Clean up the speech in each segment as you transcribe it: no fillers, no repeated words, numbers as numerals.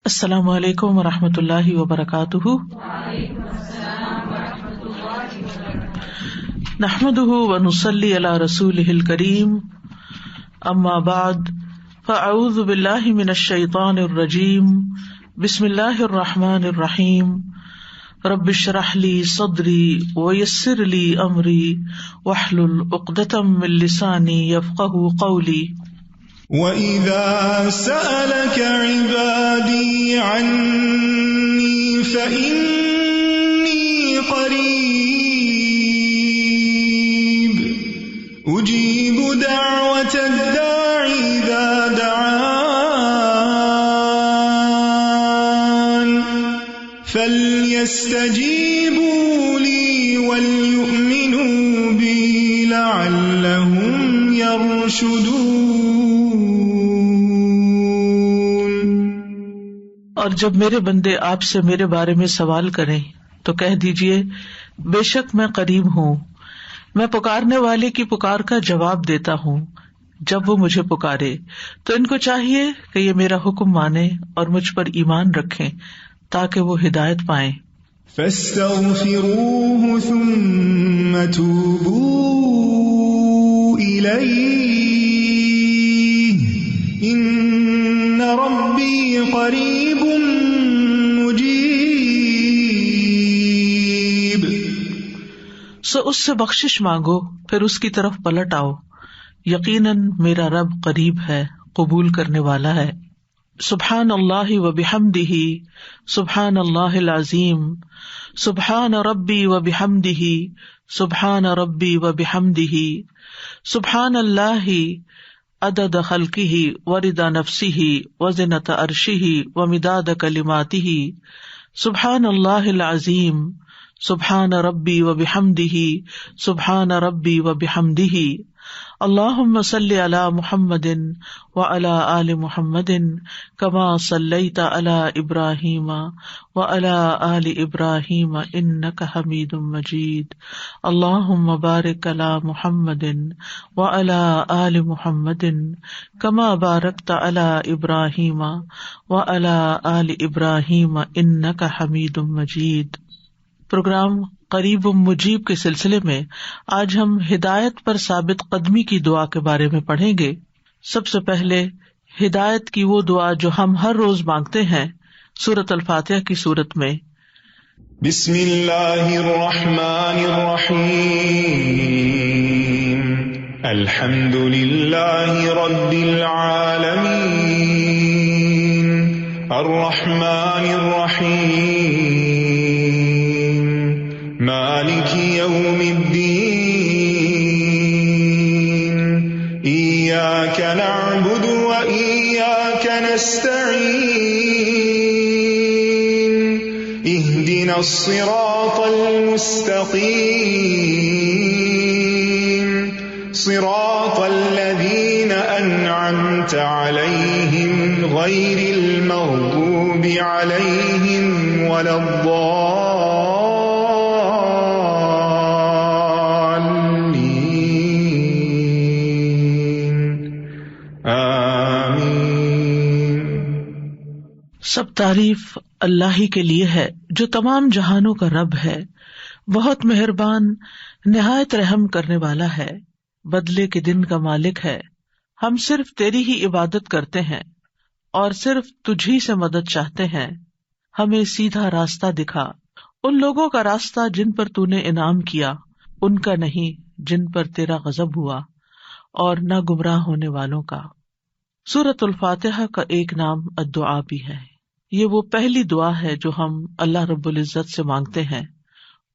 السلام علیکم ورحمۃ اللہ وبرکاتہ۔ نحمده ونصلی علی رسولہ الکریم، اما بعد فاعوذ باللہ من الشیطان الرجیم، بسم اللہ الرحمن الرحیم۔ رب اشرح لی صدری ویسر لی امری واحلل عقدۃ من لسانی یفقہوا قولی۔ وَإِذَا سَأَلَكَ عِبَادِي عَنِّي فَإِنِّي قَرِيبٌ أُجِيبُ دَعْوَةَ الدَّاعِ إِذَا دَعَانِ فَلْيَسْتَجِيبُوا لِي وَلْيُؤْمِنُوا بِي لَعَلَّهُمْ يَرْشُدُونَ۔ اور جب میرے بندے آپ سے میرے بارے میں سوال کریں تو کہہ دیجئے بے شک میں قریب ہوں، میں پکارنے والے کی پکار کا جواب دیتا ہوں جب وہ مجھے پکارے۔ تو ان کو چاہیے کہ یہ میرا حکم مانیں اور مجھ پر ایمان رکھیں تاکہ وہ ہدایت پائیں۔ فَاسْتَغْفِرُوهُ ثُمَّ تُوبُوا إِلَيْهِ إِنَّ رَبِّي قَرِيبٌ مُجِيبٌ۔ سو اس سے بخشش مانگو، پھر اس کی طرف پلٹ آؤ، یقیناً میرا رب قریب ہے، قبول کرنے والا ہے۔ سبحان اللہ وبحمدہ، سبحان اللہ العظیم، سبحان ربی وبحمدہ، سبحان ربی وبحمدہ، سبحان اللہ عدد خلقہ ورضا نفسہ وزنۃ عرشہ ومداد کلماتہ، سبحان اللہ العظیم، سبحان ربی وبحمدہ، سبحان ربی وبحمدہ۔ اللہم صلی علی محمد وعلی آل محمد کما صلیت علی ابراہیم وعلی آل ابراہیم انک حمید مجید۔ اللہم بارک علی محمد وعلی آل محمد کما بارکت علی ابراہیم وعلی آل ابراہیم انک حمید مجید۔ پروگرام قریب مجیب کے سلسلے میں آج ہم ہدایت پر ثابت قدمی کی دعا کے بارے میں پڑھیں گے۔ سب سے پہلے ہدایت کی وہ دعا جو ہم ہر روز مانگتے ہیں سورۃ الفاتحہ کی صورت میں۔ بسم اللہ الرحمن الرحیم، الحمد للہ رب العالمین، الرحمن الرحیم، مالک یوم الدین، ایاک نعبد و ایاک نستعین، اہدنا الصراط المستقیم، صراط الذین انعمت علیہم غیر المغضوب علیہم ولا سب تعریف اللہ ہی کے لیے ہے جو تمام جہانوں کا رب ہے، بہت مہربان، نہایت رحم کرنے والا ہے، بدلے کے دن کا مالک ہے۔ ہم صرف تیری ہی عبادت کرتے ہیں اور صرف تجھی سے مدد چاہتے ہیں۔ ہمیں سیدھا راستہ دکھا، ان لوگوں کا راستہ جن پر تو نے انعام کیا، ان کا نہیں جن پر تیرا غضب ہوا، اور نہ گمراہ ہونے والوں کا۔ سورۃ الفاتحہ کا ایک نام الدعاء بھی ہے۔ یہ وہ پہلی دعا ہے جو ہم اللہ رب العزت سے مانگتے ہیں،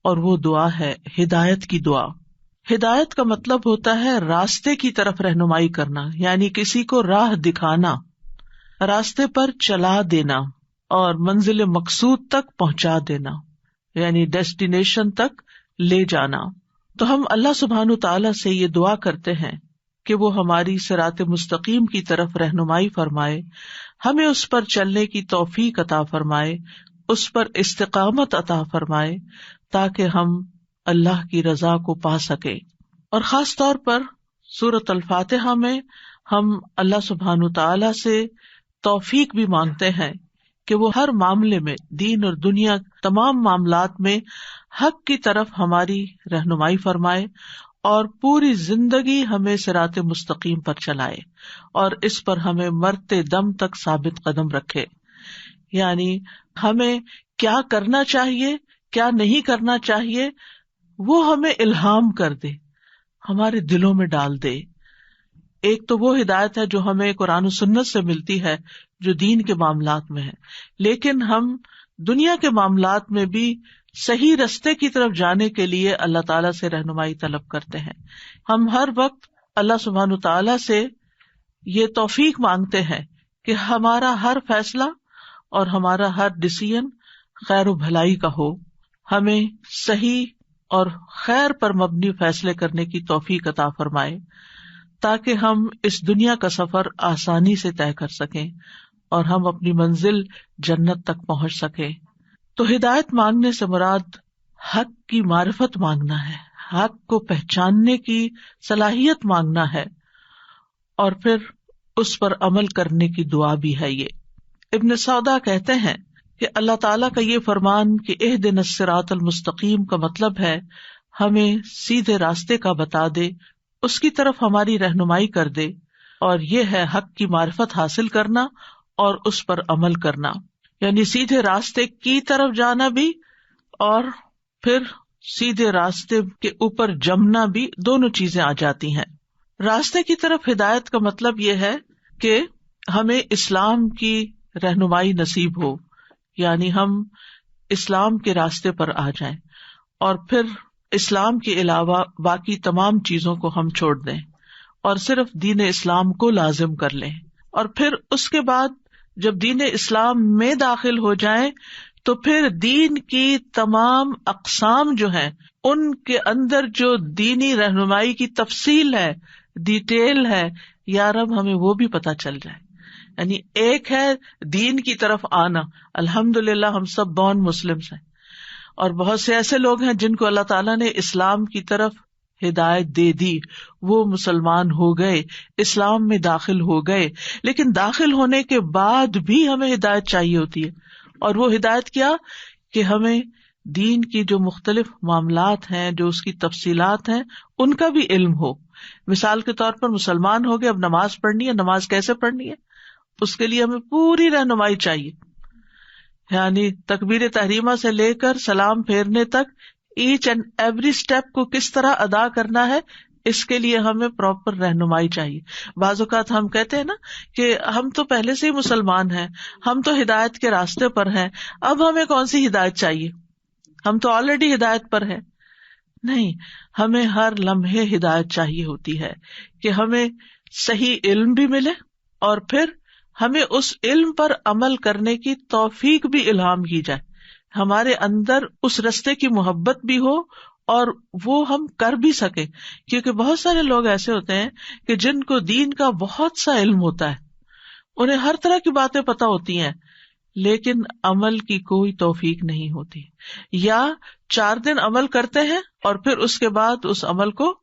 اور وہ دعا ہے ہدایت کی دعا۔ ہدایت کا مطلب ہوتا ہے راستے کی طرف رہنمائی کرنا، یعنی کسی کو راہ دکھانا، راستے پر چلا دینا اور منزل مقصود تک پہنچا دینا، یعنی ڈیسٹینیشن تک لے جانا۔ تو ہم اللہ سبحانہ تعالیٰ سے یہ دعا کرتے ہیں کہ وہ ہماری صراط مستقیم کی طرف رہنمائی فرمائے، ہمیں اس پر چلنے کی توفیق عطا فرمائے، اس پر استقامت عطا فرمائے تاکہ ہم اللہ کی رضا کو پا سکیں۔ اور خاص طور پر سورۃ الفاتحہ میں ہم اللہ سبحانہ تعالیٰ سے توفیق بھی مانگتے ہیں کہ وہ ہر معاملے میں، دین اور دنیا تمام معاملات میں حق کی طرف ہماری رہنمائی فرمائے اور پوری زندگی ہمیں صراط مستقیم پر چلائے اور اس پر ہمیں مرتے دم تک ثابت قدم رکھے. یعنی ہمیں کیا کرنا چاہیے، کیا نہیں کرنا چاہیے، وہ ہمیں الہام کر دے، ہمارے دلوں میں ڈال دے. ایک تو وہ ہدایت ہے جو ہمیں قرآن و سنت سے ملتی ہے جو دین کے معاملات میں ہے، لیکن ہم دنیا کے معاملات میں بھی صحیح رستے کی طرف جانے کے لیے اللہ تعالیٰ سے رہنمائی طلب کرتے ہیں. ہم ہر وقت اللہ سبحانہ تعالیٰ سے یہ توفیق مانگتے ہیں کہ ہمارا ہر فیصلہ اور ہمارا ہر ڈیسیژن خیر و بھلائی کا ہو، ہمیں صحیح اور خیر پر مبنی فیصلے کرنے کی توفیق عطا فرمائے تاکہ ہم اس دنیا کا سفر آسانی سے طے کر سکیں اور ہم اپنی منزل جنت تک پہنچ سکیں. تو ہدایت مانگنے سے مراد حق کی معرفت مانگنا ہے، حق کو پہچاننے کی صلاحیت مانگنا ہے اور پھر اس پر عمل کرنے کی دعا بھی ہے. یہ ابن سودا کہتے ہیں کہ اللہ تعالیٰ کا یہ فرمان کہ اہدنا الصراط المستقیم کا مطلب ہے ہمیں سیدھے راستے کا بتا دے، اس کی طرف ہماری رہنمائی کر دے، اور یہ ہے حق کی معرفت حاصل کرنا اور اس پر عمل کرنا. یعنی سیدھے راستے کی طرف جانا بھی اور پھر سیدھے راستے کے اوپر جمنا بھی، دونوں چیزیں آ جاتی ہیں. راستے کی طرف ہدایت کا مطلب یہ ہے کہ ہمیں اسلام کی رہنمائی نصیب ہو، یعنی ہم اسلام کے راستے پر آ جائیں اور پھر اسلام کے علاوہ باقی تمام چیزوں کو ہم چھوڑ دیں اور صرف دین اسلام کو لازم کر لیں. اور پھر اس کے بعد جب دین اسلام میں داخل ہو جائیں تو پھر دین کی تمام اقسام جو ہیں ان کے اندر جو دینی رہنمائی کی تفصیل ہے، ڈیٹیل ہے، یا رب ہمیں وہ بھی پتہ چل جائے. یعنی ایک ہے دین کی طرف آنا، الحمدللہ ہم سب بورن مسلمز ہیں، اور بہت سے ایسے لوگ ہیں جن کو اللہ تعالیٰ نے اسلام کی طرف ہدایت دے دی، وہ مسلمان ہو گئے، اسلام میں داخل ہو گئے. لیکن داخل ہونے کے بعد بھی ہمیں ہدایت چاہیے ہوتی ہے، اور وہ ہدایت کیا کہ ہمیں دین کی جو مختلف معاملات ہیں، جو اس کی تفصیلات ہیں، ان کا بھی علم ہو. مثال کے طور پر مسلمان ہو گئے، اب نماز پڑھنی ہے، نماز کیسے پڑھنی ہے، اس کے لیے ہمیں پوری رہنمائی چاہیے. یعنی تکبیر تحریمہ سے لے کر سلام پھیرنے تک ایچ اینڈ ایوری اسٹیپ کو کس طرح ادا کرنا ہے، اس کے لیے ہمیں پراپر رہنمائی چاہیے. بعض اوقات ہم کہتے ہیں نا کہ ہم تو پہلے سے ہی مسلمان ہیں، ہم تو ہدایت کے راستے پر ہیں، اب ہمیں کون سی ہدایت چاہیے، ہم تو آلریڈی ہدایت پر ہیں. نہیں، ہمیں ہر لمحے ہدایت چاہیے ہوتی ہے کہ ہمیں صحیح علم بھی ملے اور پھر ہمیں اس علم پر عمل کرنے کی توفیق بھی الہام کی جائے، ہمارے اندر اس رستے کی محبت بھی ہو اور وہ ہم کر بھی سکیں. کیونکہ بہت سارے لوگ ایسے ہوتے ہیں کہ جن کو دین کا بہت سا علم ہوتا ہے، انہیں ہر طرح کی باتیں پتہ ہوتی ہیں، لیکن عمل کی کوئی توفیق نہیں ہوتی، یا 4 دن عمل کرتے ہیں اور پھر اس کے بعد اس عمل کو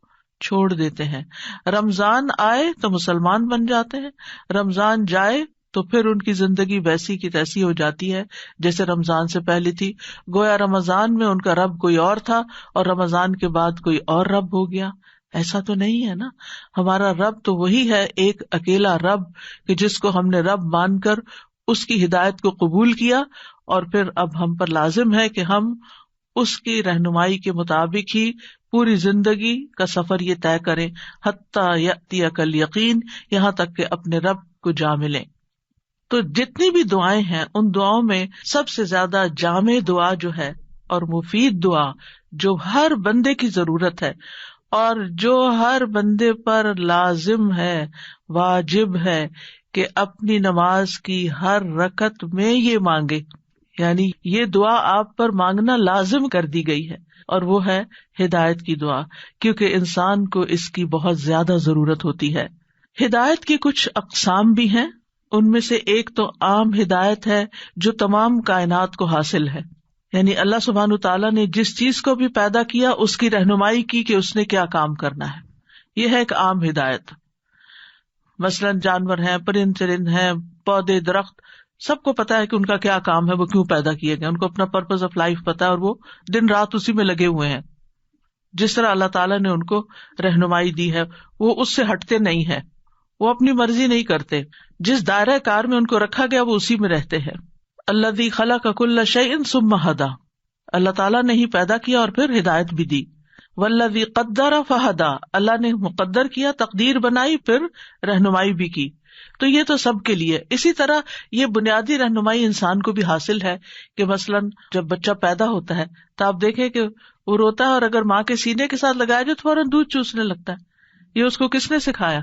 چھوڑ دیتے ہیں. رمضان آئے تو مسلمان بن جاتے ہیں، رمضان جائے تو پھر ان کی زندگی ویسی کی تیسی ہو جاتی ہے جیسے رمضان سے پہلے تھی. گویا رمضان میں ان کا رب کوئی اور تھا اور رمضان کے بعد کوئی اور رب ہو گیا. ایسا تو نہیں ہے نا، ہمارا رب تو وہی ہے، ایک اکیلا رب کہ جس کو ہم نے رب مان کر اس کی ہدایت کو قبول کیا، اور پھر اب ہم پر لازم ہے کہ ہم اس کی رہنمائی کے مطابق ہی پوری زندگی کا سفر یہ طے کریں، حتیٰ یأتیک الیقین، یہاں تک کہ اپنے رب کو جا ملیں. تو جتنی بھی دعائیں ہیں ان دعاؤں میں سب سے زیادہ جامع دعا جو ہے اور مفید دعا جو ہر بندے کی ضرورت ہے اور جو ہر بندے پر لازم ہے، واجب ہے کہ اپنی نماز کی ہر رکعت میں یہ مانگے، یعنی یہ دعا آپ پر مانگنا لازم کر دی گئی ہے، اور وہ ہے ہدایت کی دعا، کیونکہ انسان کو اس کی بہت زیادہ ضرورت ہوتی ہے. ہدایت کی کچھ اقسام بھی ہیں، ان میں سے ایک تو عام ہدایت ہے جو تمام کائنات کو حاصل ہے، یعنی اللہ سبحانہ تعالیٰ نے جس چیز کو بھی پیدا کیا اس کی رہنمائی کی کہ اس نے کیا کام کرنا ہے. یہ ہے ایک عام ہدایت. مثلاً جانور ہیں، پرند چرند ہیں، پودے درخت، سب کو پتا ہے کہ ان کا کیا کام ہے، وہ کیوں پیدا کیے گئے، ان کو اپنا پرپز آف لائف پتا ہے اور وہ دن رات اسی میں لگے ہوئے ہیں. جس طرح اللہ تعالیٰ نے ان کو رہنمائی دی ہے وہ اس سے ہٹتے نہیں ہے، وہ اپنی مرضی نہیں کرتے، جس دائرہ کار میں ان کو رکھا گیا وہ اسی میں رہتے ہیں. الذی خلق کل شیء ثم ھدی، اللہ تعالیٰ نے ہی پیدا کیا اور پھر ہدایت بھی دی. والذی قدر فھدی، اللہ نے مقدر کیا، تقدیر بنائی، پھر رہنمائی بھی کی. تو یہ تو سب کے لیے. اسی طرح یہ بنیادی رہنمائی انسان کو بھی حاصل ہے کہ مثلاً جب بچہ پیدا ہوتا ہے تو آپ دیکھیں کہ وہ روتا ہے اور اگر ماں کے سینے کے ساتھ لگایا جائے تو فوراً دودھ چوسنے لگتا ہے. یہ اس کو کس نے سکھایا؟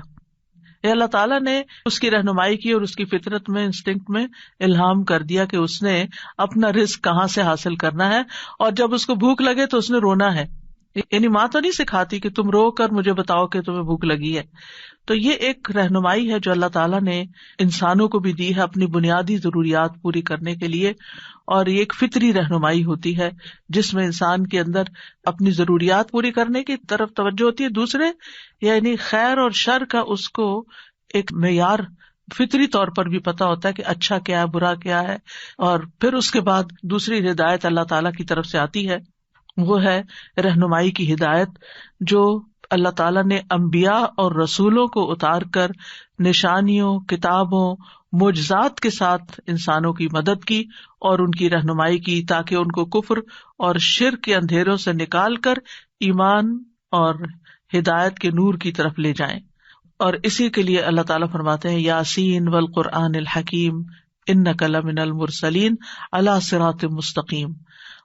یہ اللہ تعالیٰ نے اس کی رہنمائی کی اور اس کی فطرت میں، انسٹنکٹ میں الہام کر دیا کہ اس نے اپنا رزق کہاں سے حاصل کرنا ہے، اور جب اس کو بھوک لگے تو اس نے رونا ہے. یعنی ماں تو نہیں سکھاتی کہ تم رو کر مجھے بتاؤ کہ تمہیں بھوک لگی ہے. تو یہ ایک رہنمائی ہے جو اللہ تعالیٰ نے انسانوں کو بھی دی ہے اپنی بنیادی ضروریات پوری کرنے کے لیے، اور یہ ایک فطری رہنمائی ہوتی ہے جس میں انسان کے اندر اپنی ضروریات پوری کرنے کی طرف توجہ ہوتی ہے. دوسرے یعنی خیر اور شر کا اس کو ایک معیار فطری طور پر بھی پتا ہوتا ہے کہ اچھا کیا ہے، برا کیا ہے. اور پھر اس کے بعد دوسری ہدایت اللہ تعالیٰ کی طرف سے آتی ہے، وہ ہے رہنمائی کی ہدایت جو اللہ تعالیٰ نے انبیاء اور رسولوں کو اتار کر نشانیوں، کتابوں، معجزات کے ساتھ انسانوں کی مدد کی اور ان کی رہنمائی کی تاکہ ان کو کفر اور شرک کے اندھیروں سے نکال کر ایمان اور ہدایت کے نور کی طرف لے جائیں. اور اسی کے لیے اللہ تعالیٰ فرماتے ہیں یاسین والقرآن الحکیم انک لمن المرسلین علی صراط مستقیم.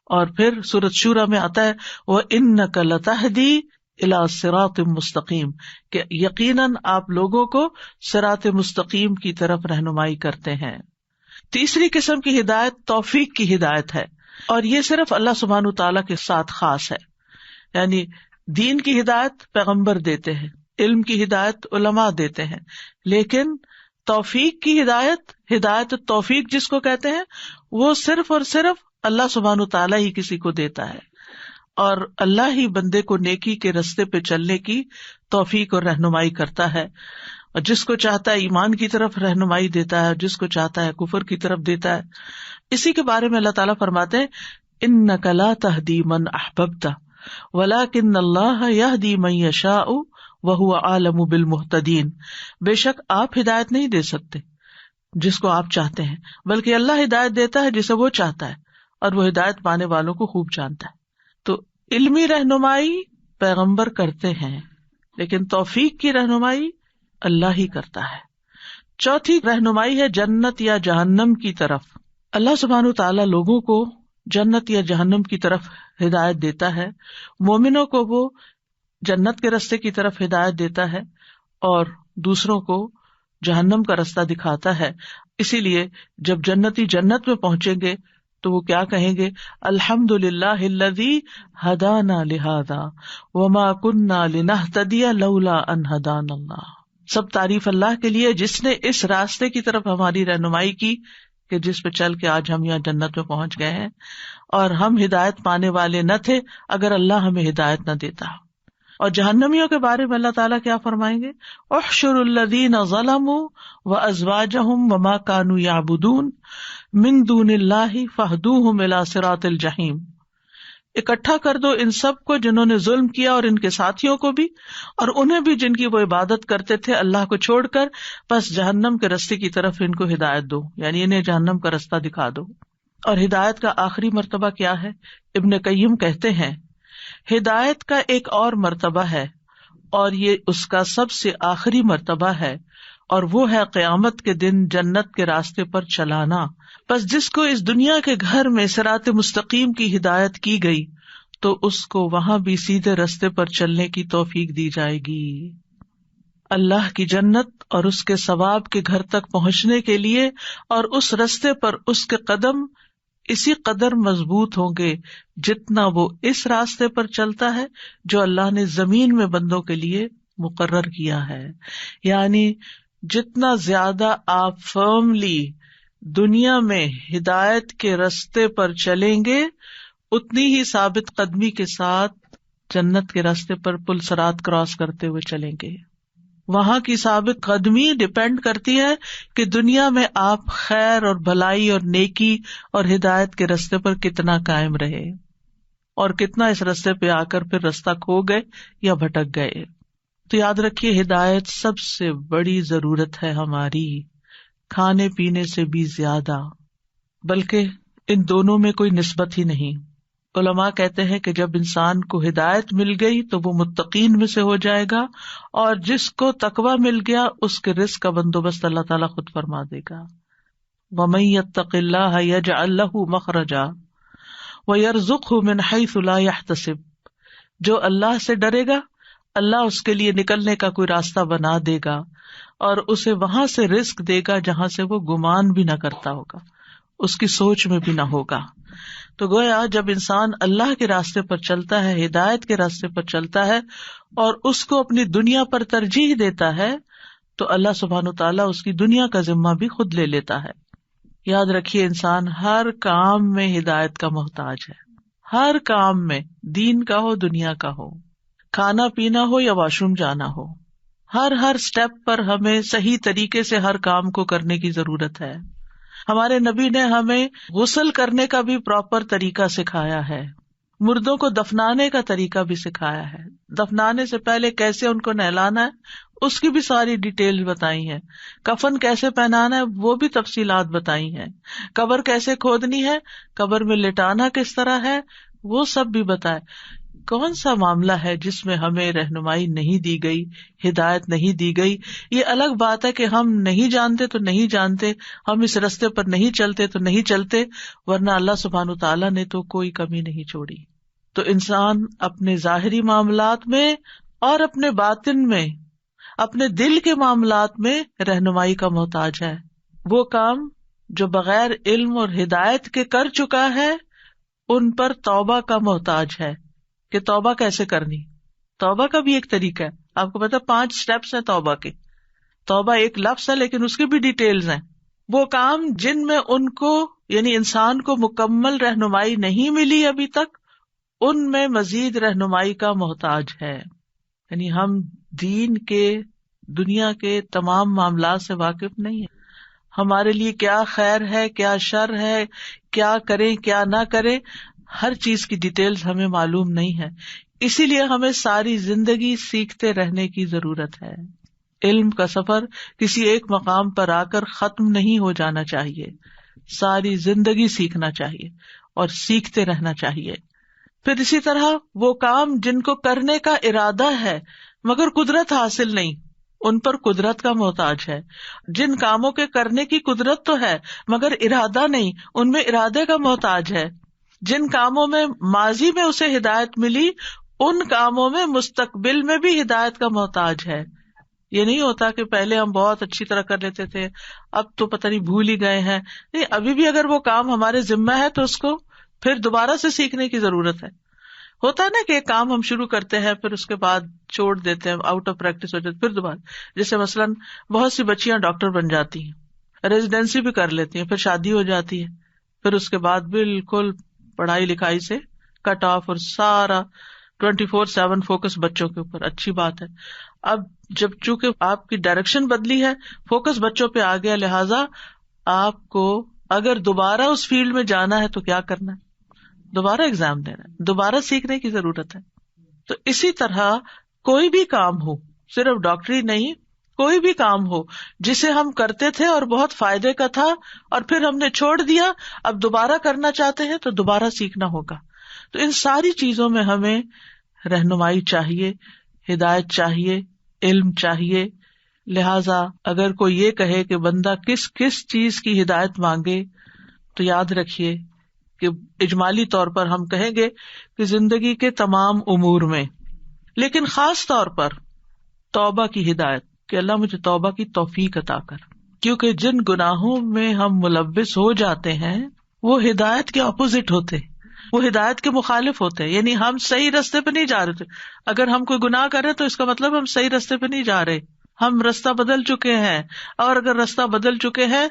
اور پھر سورۃ شورى میں آتا ہے وَإِنَّكَ لَتَهْدِي إِلَىٰ صِرَاطٍ مُسْتَقِيمٍ، کہ یقیناً آپ لوگوں کو صراط مستقیم کی طرف رہنمائی کرتے ہیں. تیسری قسم کی ہدایت توفیق کی ہدایت ہے، اور یہ صرف اللہ سبحانہ تعالیٰ کے ساتھ خاص ہے. یعنی دین کی ہدایت پیغمبر دیتے ہیں، علم کی ہدایت علماء دیتے ہیں، لیکن توفیق کی ہدایت، ہدایت توفیق جس کو کہتے ہیں، وہ صرف اور صرف اللہ سبحانہ تعالیٰ ہی کسی کو دیتا ہے، اور اللہ ہی بندے کو نیکی کے رستے پہ چلنے کی توفیق اور رہنمائی کرتا ہے. اور جس کو چاہتا ہے ایمان کی طرف رہنمائی دیتا ہے، جس کو چاہتا ہے کفر کی طرف دیتا ہے. اسی کے بارے میں اللہ تعالیٰ فرماتے ہیں انک لا تہدی من احببت ولکن اللہ یہدی من یشاء وہو اعلم بالمہتدین. بے شک آپ ہدایت نہیں دے سکتے جس کو آپ چاہتے ہیں، بلکہ اللہ ہدایت دیتا ہے جسے وہ چاہتا ہے، اور وہ ہدایت پانے والوں کو خوب جانتا ہے. تو علمی رہنمائی پیغمبر کرتے ہیں، لیکن توفیق کی رہنمائی اللہ ہی کرتا ہے. چوتھی رہنمائی ہے جنت یا جہنم کی طرف. اللہ سبحانہ تعالیٰ لوگوں کو جنت یا جہنم کی طرف ہدایت دیتا ہے. مومنوں کو وہ جنت کے راستے کی طرف ہدایت دیتا ہے اور دوسروں کو جہنم کا راستہ دکھاتا ہے. اسی لیے جب جنتی جنت میں پہنچیں گے تو وہ کیا کہیں گے؟ الحمد للہ الذی ہدانا لہذا وما کنا لنہتدی لولا ان ہدانا اللہ. سب تعریف اللہ کے لیے جس نے اس راستے کی طرف ہماری رہنمائی کی کہ جس پہ چل کے آج ہم یہاں جنت میں پہنچ گئے ہیں، اور ہم ہدایت پانے والے نہ تھے اگر اللہ ہمیں ہدایت نہ دیتا. اور جہنمیوں کے بارے میں اللہ تعالیٰ کیا فرمائیں گے؟ احشر الذین ظلموا وازواجہم وما کانوا یعبدون من دون اللہ فاہدوہم الی صراط الجحیم. اکٹھا کر دو ان سب کو جنہوں نے ظلم کیا اور ان کے ساتھیوں کو بھی، اور انہیں بھی جن کی وہ عبادت کرتے تھے اللہ کو چھوڑ کر، بس جہنم کے راستے کی طرف ان کو ہدایت دو، یعنی انہیں جہنم کا راستہ دکھا دو. اور ہدایت کا آخری مرتبہ کیا ہے؟ ابن قیم کہتے ہیں ہدایت کا ایک اور مرتبہ ہے اور یہ اس کا سب سے آخری مرتبہ ہے، اور وہ ہے قیامت کے دن جنت کے راستے پر چلانا. بس جس کو اس دنیا کے گھر میں صراط مستقیم کی ہدایت کی گئی تو اس کو وہاں بھی سیدھے راستے پر چلنے کی توفیق دی جائے گی. اللہ کی جنت اور اس کے ثواب کے گھر تک پہنچنے کے لیے اور اس راستے پر اس کے قدم اسی قدر مضبوط ہوں گے جتنا وہ اس راستے پر چلتا ہے جو اللہ نے زمین میں بندوں کے لیے مقرر کیا ہے. یعنی جتنا زیادہ آپ فرملی دنیا میں ہدایت کے راستے پر چلیں گے، اتنی ہی ثابت قدمی کے ساتھ جنت کے راستے پر پل صراط کراس کرتے ہوئے چلیں گے. وہاں کی ثابت قدمی ڈپینڈ کرتی ہے کہ دنیا میں آپ خیر اور بھلائی اور نیکی اور ہدایت کے راستے پر کتنا قائم رہے اور کتنا اس راستے پہ آ کر پھر راستہ کھو گئے یا بھٹک گئے. تو یاد رکھیے ہدایت سب سے بڑی ضرورت ہے ہماری، کھانے پینے سے بھی زیادہ، بلکہ ان دونوں میں کوئی نسبت ہی نہیں. علماء کہتے ہیں کہ جب انسان کو ہدایت مل گئی تو وہ متقین میں سے ہو جائے گا، اور جس کو تقویٰ مل گیا اس کے رزق کا بندوبست اللہ تعالیٰ خود فرما دے گا. وَمَن يَتَّقِ اللَّهَ يَجْعَل لَّهُ مَخْرَجًا وَيَرْزُقْهُ مِنْ حَيْثُ لَا يَحْتَسِبُ، جو اللہ سے ڈرے گا اللہ اس کے لیے نکلنے کا کوئی راستہ بنا دے گا اور اسے وہاں سے رزق دے گا جہاں سے وہ گمان بھی نہ کرتا ہوگا، اس کی سوچ میں بھی نہ ہوگا. تو گویا جب انسان اللہ کے راستے پر چلتا ہے، ہدایت کے راستے پر چلتا ہے اور اس کو اپنی دنیا پر ترجیح دیتا ہے تو اللہ سبحانہ وتعالیٰ اس کی دنیا کا ذمہ بھی خود لے لیتا ہے. یاد رکھیے انسان ہر کام میں ہدایت کا محتاج ہے، ہر کام میں، دین کا ہو دنیا کا ہو، کھانا پینا ہو یا واش روم جانا ہو، ہر سٹیپ پر ہمیں صحیح طریقے سے ہر کام کو کرنے کی ضرورت ہے. ہمارے نبی نے ہمیں غسل کرنے کا بھی پراپر طریقہ سکھایا ہے، مردوں کو دفنانے کا طریقہ بھی سکھایا ہے، دفنانے سے پہلے کیسے ان کو نہلانا ہے اس کی بھی ساری ڈیٹیل بتائی ہے، کفن کیسے پہنانا ہے وہ بھی تفصیلات بتائی ہیں، قبر کیسے کھودنی ہے، قبر میں لٹانا کس طرح ہے وہ سب بھی بتائے. کون سا معاملہ ہے جس میں ہمیں رہنمائی نہیں دی گئی، ہدایت نہیں دی گئی؟ یہ الگ بات ہے کہ ہم نہیں جانتے تو نہیں جانتے، ہم اس راستے پر نہیں چلتے تو نہیں چلتے، ورنہ اللہ سبحانہ تعالیٰ نے تو کوئی کمی نہیں چھوڑی. تو انسان اپنے ظاہری معاملات میں اور اپنے باطن میں، اپنے دل کے معاملات میں رہنمائی کا محتاج ہے. وہ کام جو بغیر علم اور ہدایت کے کر چکا ہے ان پر توبہ کا محتاج ہے کہ توبہ کیسے کرنی. توبہ کا بھی ایک طریقہ ہے، آپ کو پتا 5 سٹیپس ہیں توبہ کے. توبہ ایک لفظ ہے لیکن اس کی بھی ڈیٹیلز ہیں. وہ کام جن میں ان کو یعنی انسان کو مکمل رہنمائی نہیں ملی ابھی تک، ان میں مزید رہنمائی کا محتاج ہے. یعنی ہم دین کے، دنیا کے تمام معاملات سے واقف نہیں ہیں. ہمارے لیے کیا خیر ہے، کیا شر ہے، کیا کریں کیا نہ کریں، ہر چیز کی ڈیٹیلز ہمیں معلوم نہیں ہے. اسی لیے ہمیں ساری زندگی سیکھتے رہنے کی ضرورت ہے. علم کا سفر کسی ایک مقام پر آ کر ختم نہیں ہو جانا چاہیے، ساری زندگی سیکھنا چاہیے اور سیکھتے رہنا چاہیے. پھر اسی طرح وہ کام جن کو کرنے کا ارادہ ہے مگر قدرت حاصل نہیں، ان پر قدرت کا محتاج ہے. جن کاموں کے کرنے کی قدرت تو ہے مگر ارادہ نہیں، ان میں ارادے کا محتاج ہے. جن کاموں میں ماضی میں اسے ہدایت ملی ان کاموں میں مستقبل میں بھی ہدایت کا محتاج ہے. یہ نہیں ہوتا کہ پہلے ہم بہت اچھی طرح کر لیتے تھے اب تو پتہ نہیں بھول ہی گئے ہیں. نہیں، ابھی بھی اگر وہ کام ہمارے ذمہ ہے تو اس کو پھر دوبارہ سے سیکھنے کی ضرورت ہے. ہوتا ہے نا کہ ایک کام ہم شروع کرتے ہیں پھر اس کے بعد چھوڑ دیتے ہیں، آؤٹ آف پریکٹس ہو جاتے، پھر دوبارہ. جیسے مثلاً بہت سی بچیاں ڈاکٹر بن جاتی ہیں، ریزیڈینسی بھی کر لیتی ہیں، پھر شادی ہو جاتی ہے، پھر اس کے بعد بالکل پڑھائی لکھائی سے کٹ آف اور سارا 24/7 فوکس بچوں کے اوپر. اچھی بات ہے. اب جب چونکہ آپ کی ڈائریکشن بدلی ہے، فوکس بچوں پہ آ گیا، لہٰذا آپ کو اگر دوبارہ اس فیلڈ میں جانا ہے تو کیا کرنا ہے؟ دوبارہ ایگزام دینا ہے، دوبارہ سیکھنے کی ضرورت ہے. تو اسی طرح کوئی بھی کام ہو، صرف ڈاکٹری نہیں، کوئی بھی کام ہو جسے ہم کرتے تھے اور بہت فائدے کا تھا اور پھر ہم نے چھوڑ دیا، اب دوبارہ کرنا چاہتے ہیں تو دوبارہ سیکھنا ہوگا. تو ان ساری چیزوں میں ہمیں رہنمائی چاہیے، ہدایت چاہیے، علم چاہیے. لہذا اگر کوئی یہ کہے کہ بندہ کس کس چیز کی ہدایت مانگے تو یاد رکھیے کہ اجمالی طور پر ہم کہیں گے کہ زندگی کے تمام امور میں، لیکن خاص طور پر توبہ کی ہدایت، کہ اللہ مجھے توبہ کی توفیق عطا کر. کیونکہ جن گناہوں میں ہم ملوث ہو جاتے ہیں وہ ہدایت کے اپوزٹ ہوتے، وہ ہدایت کے مخالف ہوتے ہیں. یعنی ہم صحیح راستے پہ نہیں جا رہے تھے. اگر ہم کوئی گناہ کر رہے تو اس کا مطلب ہم صحیح راستے پہ نہیں جا رہے، ہم راستہ بدل چکے ہیں. اور اگر راستہ بدل چکے ہیں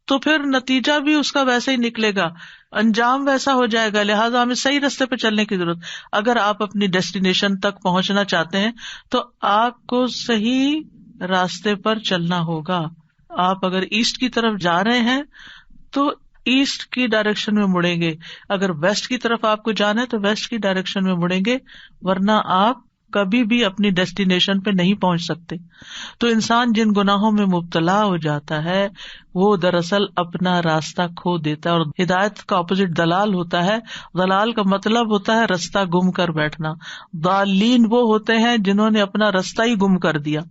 تو پھر نتیجہ بھی اس کا ویسا ہی نکلے گا، انجام ویسا ہو جائے گا. لہٰذا ہمیں صحیح راستے پہ چلنے کی ضرورت. اگر آپ اپنی ڈیسٹینیشن تک پہنچنا چاہتے ہیں تو آپ کو صحیح راستے پر چلنا ہوگا. آپ اگر ایسٹ کی طرف جا رہے ہیں تو ایسٹ کی ڈائریکشن میں مڑیں گے, اگر ویسٹ کی طرف آپ کو جانا ہے تو ویسٹ کی ڈائریکشن میں مڑیں گے, ورنہ آپ کبھی بھی اپنی ڈیسٹینیشن پہ نہیں پہنچ سکتے. تو انسان جن گناہوں میں مبتلا ہو جاتا ہے وہ دراصل اپنا راستہ کھو دیتا ہے. اور ہدایت کا اپوزٹ دلال ہوتا ہے. دلال کا مطلب ہوتا ہے راستہ گم کر بیٹھنا. ضالین وہ ہوتے ہیں جنہوں نے اپنا راستہ ہی گم کر دیا,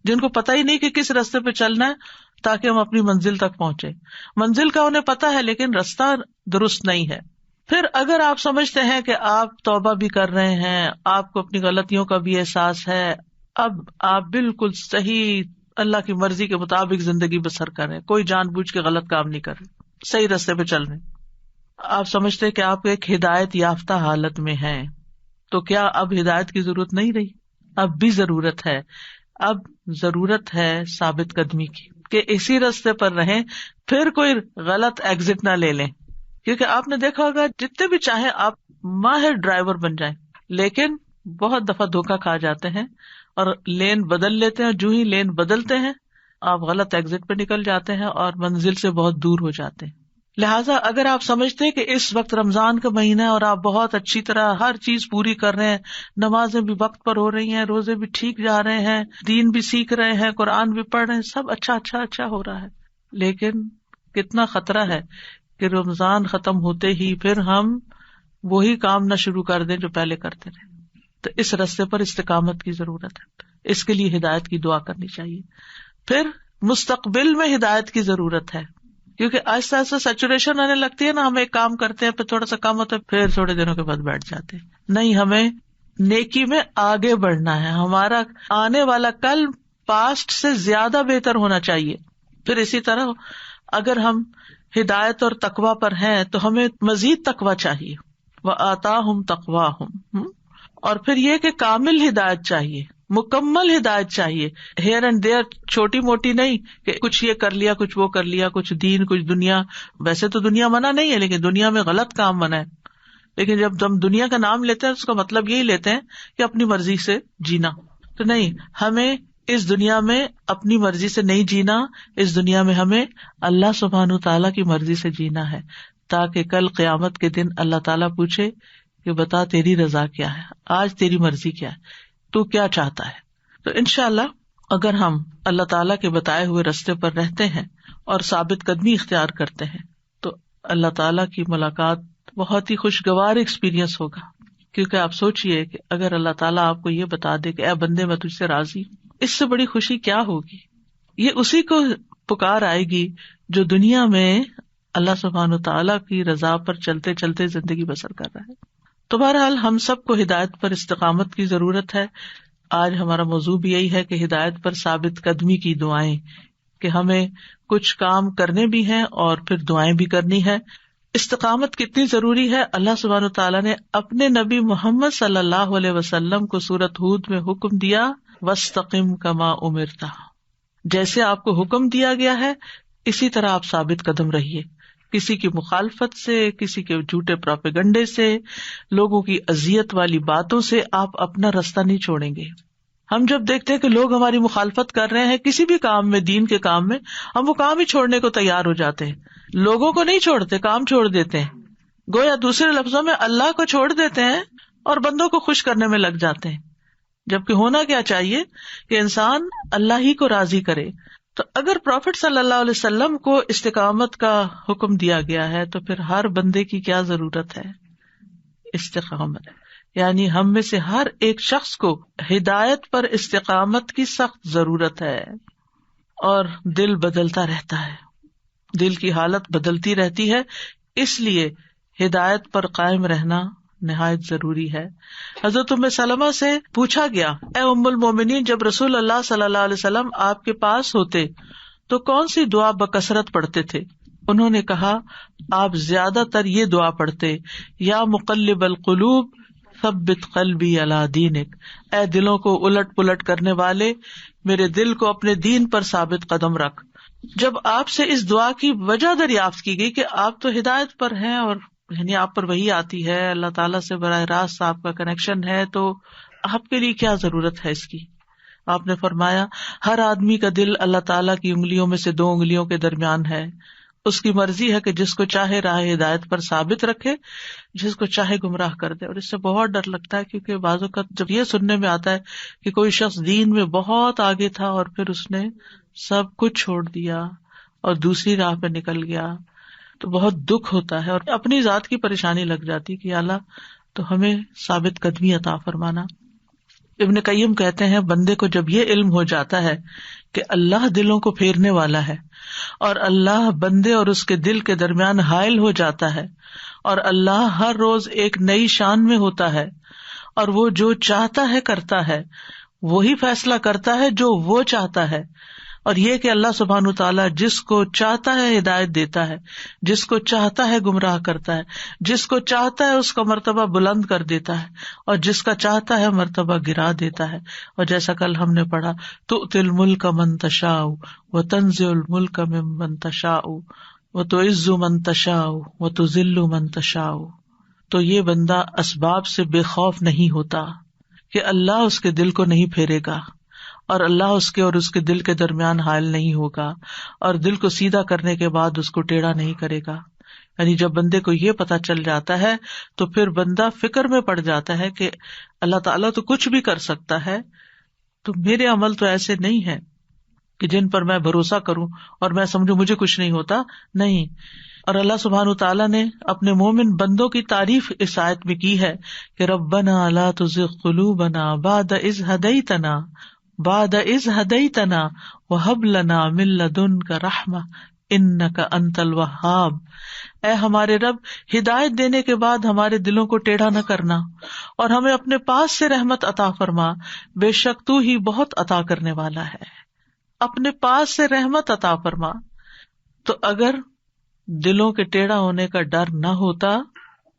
جن کو پتہ ہی نہیں کہ کس راستے پہ چلنا ہے تاکہ ہم اپنی منزل تک پہنچے. منزل کا انہیں پتہ ہے لیکن راستہ درست نہیں ہے. پھر اگر آپ سمجھتے ہیں کہ آپ توبہ بھی کر رہے ہیں, آپ کو اپنی غلطیوں کا بھی احساس ہے, اب آپ بالکل صحیح اللہ کی مرضی کے مطابق زندگی بسر کر رہے ہیں, کوئی جان بوجھ کے غلط کام نہیں کر رہے, صحیح راستے پہ چل رہے ہیں, آپ سمجھتے ہیں کہ آپ ایک ہدایت یافتہ حالت میں ہیں, تو کیا اب ہدایت کی ضرورت نہیں رہی؟ اب بھی ضرورت ہے. اب ضرورت ہے ثابت قدمی کی کہ اسی راستے پر رہیں, پھر کوئی غلط ایگزٹ نہ لے لیں. کیونکہ آپ نے دیکھا ہوگا جتنے بھی چاہیں آپ ماہر ڈرائیور بن جائیں, لیکن بہت دفعہ دھوکا کھا جاتے ہیں اور لین بدل لیتے ہیں. جو ہی لین بدلتے ہیں آپ غلط ایگزٹ پہ نکل جاتے ہیں اور منزل سے بہت دور ہو جاتے ہیں. لہٰذا اگر آپ سمجھتے ہیں کہ اس وقت رمضان کا مہینہ ہے اور آپ بہت اچھی طرح ہر چیز پوری کر رہے ہیں, نمازیں بھی وقت پر ہو رہی ہیں, روزے بھی ٹھیک جا رہے ہیں, دین بھی سیکھ رہے ہیں, قرآن بھی پڑھ رہے ہیں, سب اچھا ہو رہا ہے, لیکن کتنا خطرہ ہے کہ رمضان ختم ہوتے ہی پھر ہم وہی کام نہ شروع کر دیں جو پہلے کرتے رہے. تو اس راستے پر استقامت کی ضرورت ہے, اس کے لیے ہدایت کی دعا کرنی چاہیے. پھر مستقبل میں ہدایت کی ضرورت ہے, کیونکہ آہستہ آہستہ سیچوریشن آنے لگتی ہے نا. ہم ایک کام کرتے ہیں, پھر تھوڑا سا کم ہوتا ہے, پھر تھوڑے دنوں کے بعد بیٹھ جاتے ہیں. نہیں, ہمیں نیکی میں آگے بڑھنا ہے. ہمارا آنے والا کل پاسٹ سے زیادہ بہتر ہونا چاہیے. پھر اسی طرح اگر ہم ہدایت اور تقویٰ پر ہیں تو ہمیں مزید تقویٰ چاہیے. وَآتَاهُمْ تَقْوَاهُمْ. اور پھر یہ کہ کامل ہدایت چاہیے, مکمل ہدایت چاہیے. ہیئر اینڈ دیئر, چھوٹی موٹی نہیں کہ کچھ یہ کر لیا, کچھ وہ کر لیا, کچھ دین کچھ دنیا. ویسے تو دنیا منع نہیں ہے, لیکن دنیا میں غلط کام منع ہے. لیکن جب ہم دنیا کا نام لیتے ہیں اس کا مطلب یہی لیتے ہیں کہ اپنی مرضی سے جینا. تو نہیں, ہمیں اس دنیا میں اپنی مرضی سے نہیں جینا. اس دنیا میں ہمیں اللہ سبحانہ تعالیٰ کی مرضی سے جینا ہے, تاکہ کل قیامت کے دن اللہ تعالیٰ پوچھے کہ بتا تیری رضا کیا ہے, آج تیری مرضی کیا ہے, تو کیا چاہتا ہے. تو انشاءاللہ اگر ہم اللہ تعالیٰ کے بتائے ہوئے راستے پر رہتے ہیں اور ثابت قدمی اختیار کرتے ہیں تو اللہ تعالیٰ کی ملاقات بہت ہی خوشگوار ایکسپیرئنس ہوگا. کیونکہ آپ سوچئے کہ اگر اللہ تعالیٰ آپ کو یہ بتا دے کہ اے بندے میں تجھ سے راضی ہوں, اس سے بڑی خوشی کیا ہوگی. یہ اسی کو پکار آئے گی جو دنیا میں اللہ سبحانہ تعالیٰ کی رضا پر چلتے چلتے زندگی بسر کر رہا ہے. تو بہرحال ہم سب کو ہدایت پر استقامت کی ضرورت ہے. آج ہمارا موضوع بھی یہی ہے کہ ہدایت پر ثابت قدمی کی دعائیں, کہ ہمیں کچھ کام کرنے بھی ہیں اور پھر دعائیں بھی کرنی ہے. استقامت کتنی ضروری ہے, اللہ سبحانہ تعالیٰ نے اپنے نبی محمد صلی اللہ علیہ وسلم کو سورۃ ہود میں حکم دیا, وَاسْتَقِمْ كَمَا أُمِرْتَ. جیسے آپ کو حکم دیا گیا ہے اسی طرح آپ ثابت قدم رہیے. کسی کی مخالفت سے, کسی کے جھوٹے پروپیگنڈے سے, لوگوں کی اذیت والی باتوں سے آپ اپنا راستہ نہیں چھوڑیں گے. ہم جب دیکھتے ہیں کہ لوگ ہماری مخالفت کر رہے ہیں کسی بھی کام میں, دین کے کام میں, ہم وہ کام ہی چھوڑنے کو تیار ہو جاتے ہیں. لوگوں کو نہیں چھوڑتے, کام چھوڑ دیتے ہیں. گویا دوسرے لفظوں میں اللہ کو چھوڑ دیتے ہیں اور بندوں کو خوش کرنے میں لگ جاتے ہیں. جبکہ ہونا کیا چاہیے کہ انسان اللہ ہی کو راضی کرے. تو اگر پروفٹ صلی اللہ علیہ وسلم کو استقامت کا حکم دیا گیا ہے تو پھر ہر بندے کی کیا ضرورت ہے؟ استقامت. یعنی ہم میں سے ہر ایک شخص کو ہدایت پر استقامت کی سخت ضرورت ہے. اور دل بدلتا رہتا ہے, دل کی حالت بدلتی رہتی ہے, اس لیے ہدایت پر قائم رہنا نہایت ضروری ہے. حضرت ام سلمہ سے پوچھا گیا, اے ام المومنین, جب رسول اللہ صلی اللہ علیہ وسلم آپ کے پاس ہوتے تو کون سی دعا بکثرت پڑھتے تھے؟ انہوں نے کہا, آپ زیادہ تر یہ دعا پڑھتے, یا مقلب القلوب ثبت قلبی علی دینک, اے دلوں کو الٹ پلٹ کرنے والے, میرے دل کو اپنے دین پر ثابت قدم رکھ. جب آپ سے اس دعا کی وجہ دریافت کی گئی کہ آپ تو ہدایت پر ہیں اور یعنی آپ پر وحی آتی ہے, اللہ تعالیٰ سے براہ راست آپ کا کنیکشن ہے, تو آپ کے لیے کیا ضرورت ہے اس کی؟ آپ نے فرمایا ہر آدمی کا دل اللہ تعالیٰ کی انگلیوں میں سے 2 انگلیوں کے درمیان ہے. اس کی مرضی ہے کہ جس کو چاہے راہ ہدایت پر ثابت رکھے, جس کو چاہے گمراہ کر دے. اور اس سے بہت ڈر لگتا ہے, کیونکہ بعض اوقات جب یہ سننے میں آتا ہے کہ کوئی شخص دین میں بہت آگے تھا اور پھر اس نے سب کچھ چھوڑ دیا اور دوسری راہ پہ نکل گیا, تو بہت دکھ ہوتا ہے اور اپنی ذات کی پریشانی لگ جاتی کہ اللہ تو ہمیں ثابت قدمی عطا فرمانا. ابن قیم کہتے ہیں بندے کو جب یہ علم ہو جاتا ہے کہ اللہ دلوں کو پھیرنے والا ہے اور اللہ بندے اور اس کے دل کے درمیان حائل ہو جاتا ہے اور اللہ ہر روز ایک نئی شان میں ہوتا ہے اور وہ جو چاہتا ہے کرتا ہے, وہی فیصلہ کرتا ہے جو وہ چاہتا ہے, اور یہ کہ اللہ سبحانہ تعالیٰ جس کو چاہتا ہے ہدایت دیتا ہے, جس کو چاہتا ہے گمراہ کرتا ہے, جس کو چاہتا ہے اس کا مرتبہ بلند کر دیتا ہے اور جس کا چاہتا ہے مرتبہ گرا دیتا ہے. اور جیسا کل ہم نے پڑھا تؤتی الملک من تشاء وتنزع الملک ممن تشاء وتعز من تشاء وتذل من تشاء. تو یہ بندہ اسباب سے بے خوف نہیں ہوتا کہ اللہ اس کے دل کو نہیں پھیرے گا اور اللہ اس کے اور اس کے دل کے درمیان حائل نہیں ہوگا اور دل کو سیدھا کرنے کے بعد اس کو ٹیڑھا نہیں کرے گا. یعنی جب بندے کو یہ پتا چل جاتا ہے تو پھر بندہ فکر میں پڑ جاتا ہے کہ اللہ تعالیٰ تو کچھ بھی کر سکتا ہے, تو میرے عمل تو ایسے نہیں ہے کہ جن پر میں بھروسہ کروں اور میں سمجھوں مجھے کچھ نہیں ہوتا, نہیں. اور اللہ سبحانہ تعالیٰ نے اپنے مومن بندوں کی تعریف اس آیت میں کی ہے کہ ربنا لا تزغ قلوبنا بعد اذ ہدیتنا وہب لنا من لدنک رحمہ انک انت الوہاب. اے ہمارے رب, ہدایت دینے کے بعد ہمارے دلوں کو ٹیڑھا نہ کرنا اور ہمیں اپنے پاس سے رحمت عطا فرما, بے شک تو ہی بہت عطا کرنے والا ہے. اپنے پاس سے رحمت عطا فرما. تو اگر دلوں کے ٹیڑھا ہونے کا ڈر نہ ہوتا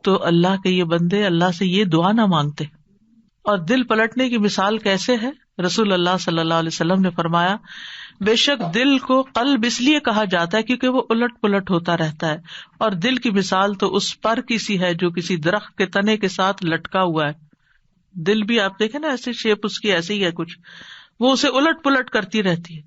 تو اللہ کے یہ بندے اللہ سے یہ دعا نہ مانگتے. اور دل پلٹنے کی مثال کیسے ہے؟ رسول اللہ صلی اللہ علیہ وسلم نے فرمایا بے شک دل کو قلب اس لیے کہا جاتا ہے کیونکہ وہ الٹ پلٹ ہوتا رہتا ہے, اور دل کی مثال تو اس پر کی سی ہے جو کسی درخت کے تنے کے ساتھ لٹکا ہوا ہے. دل بھی آپ دیکھیں نا, ایسی شیپ اس کی ایسی ہی ہے کچھ, وہ اسے الٹ پلٹ کرتی رہتی ہے,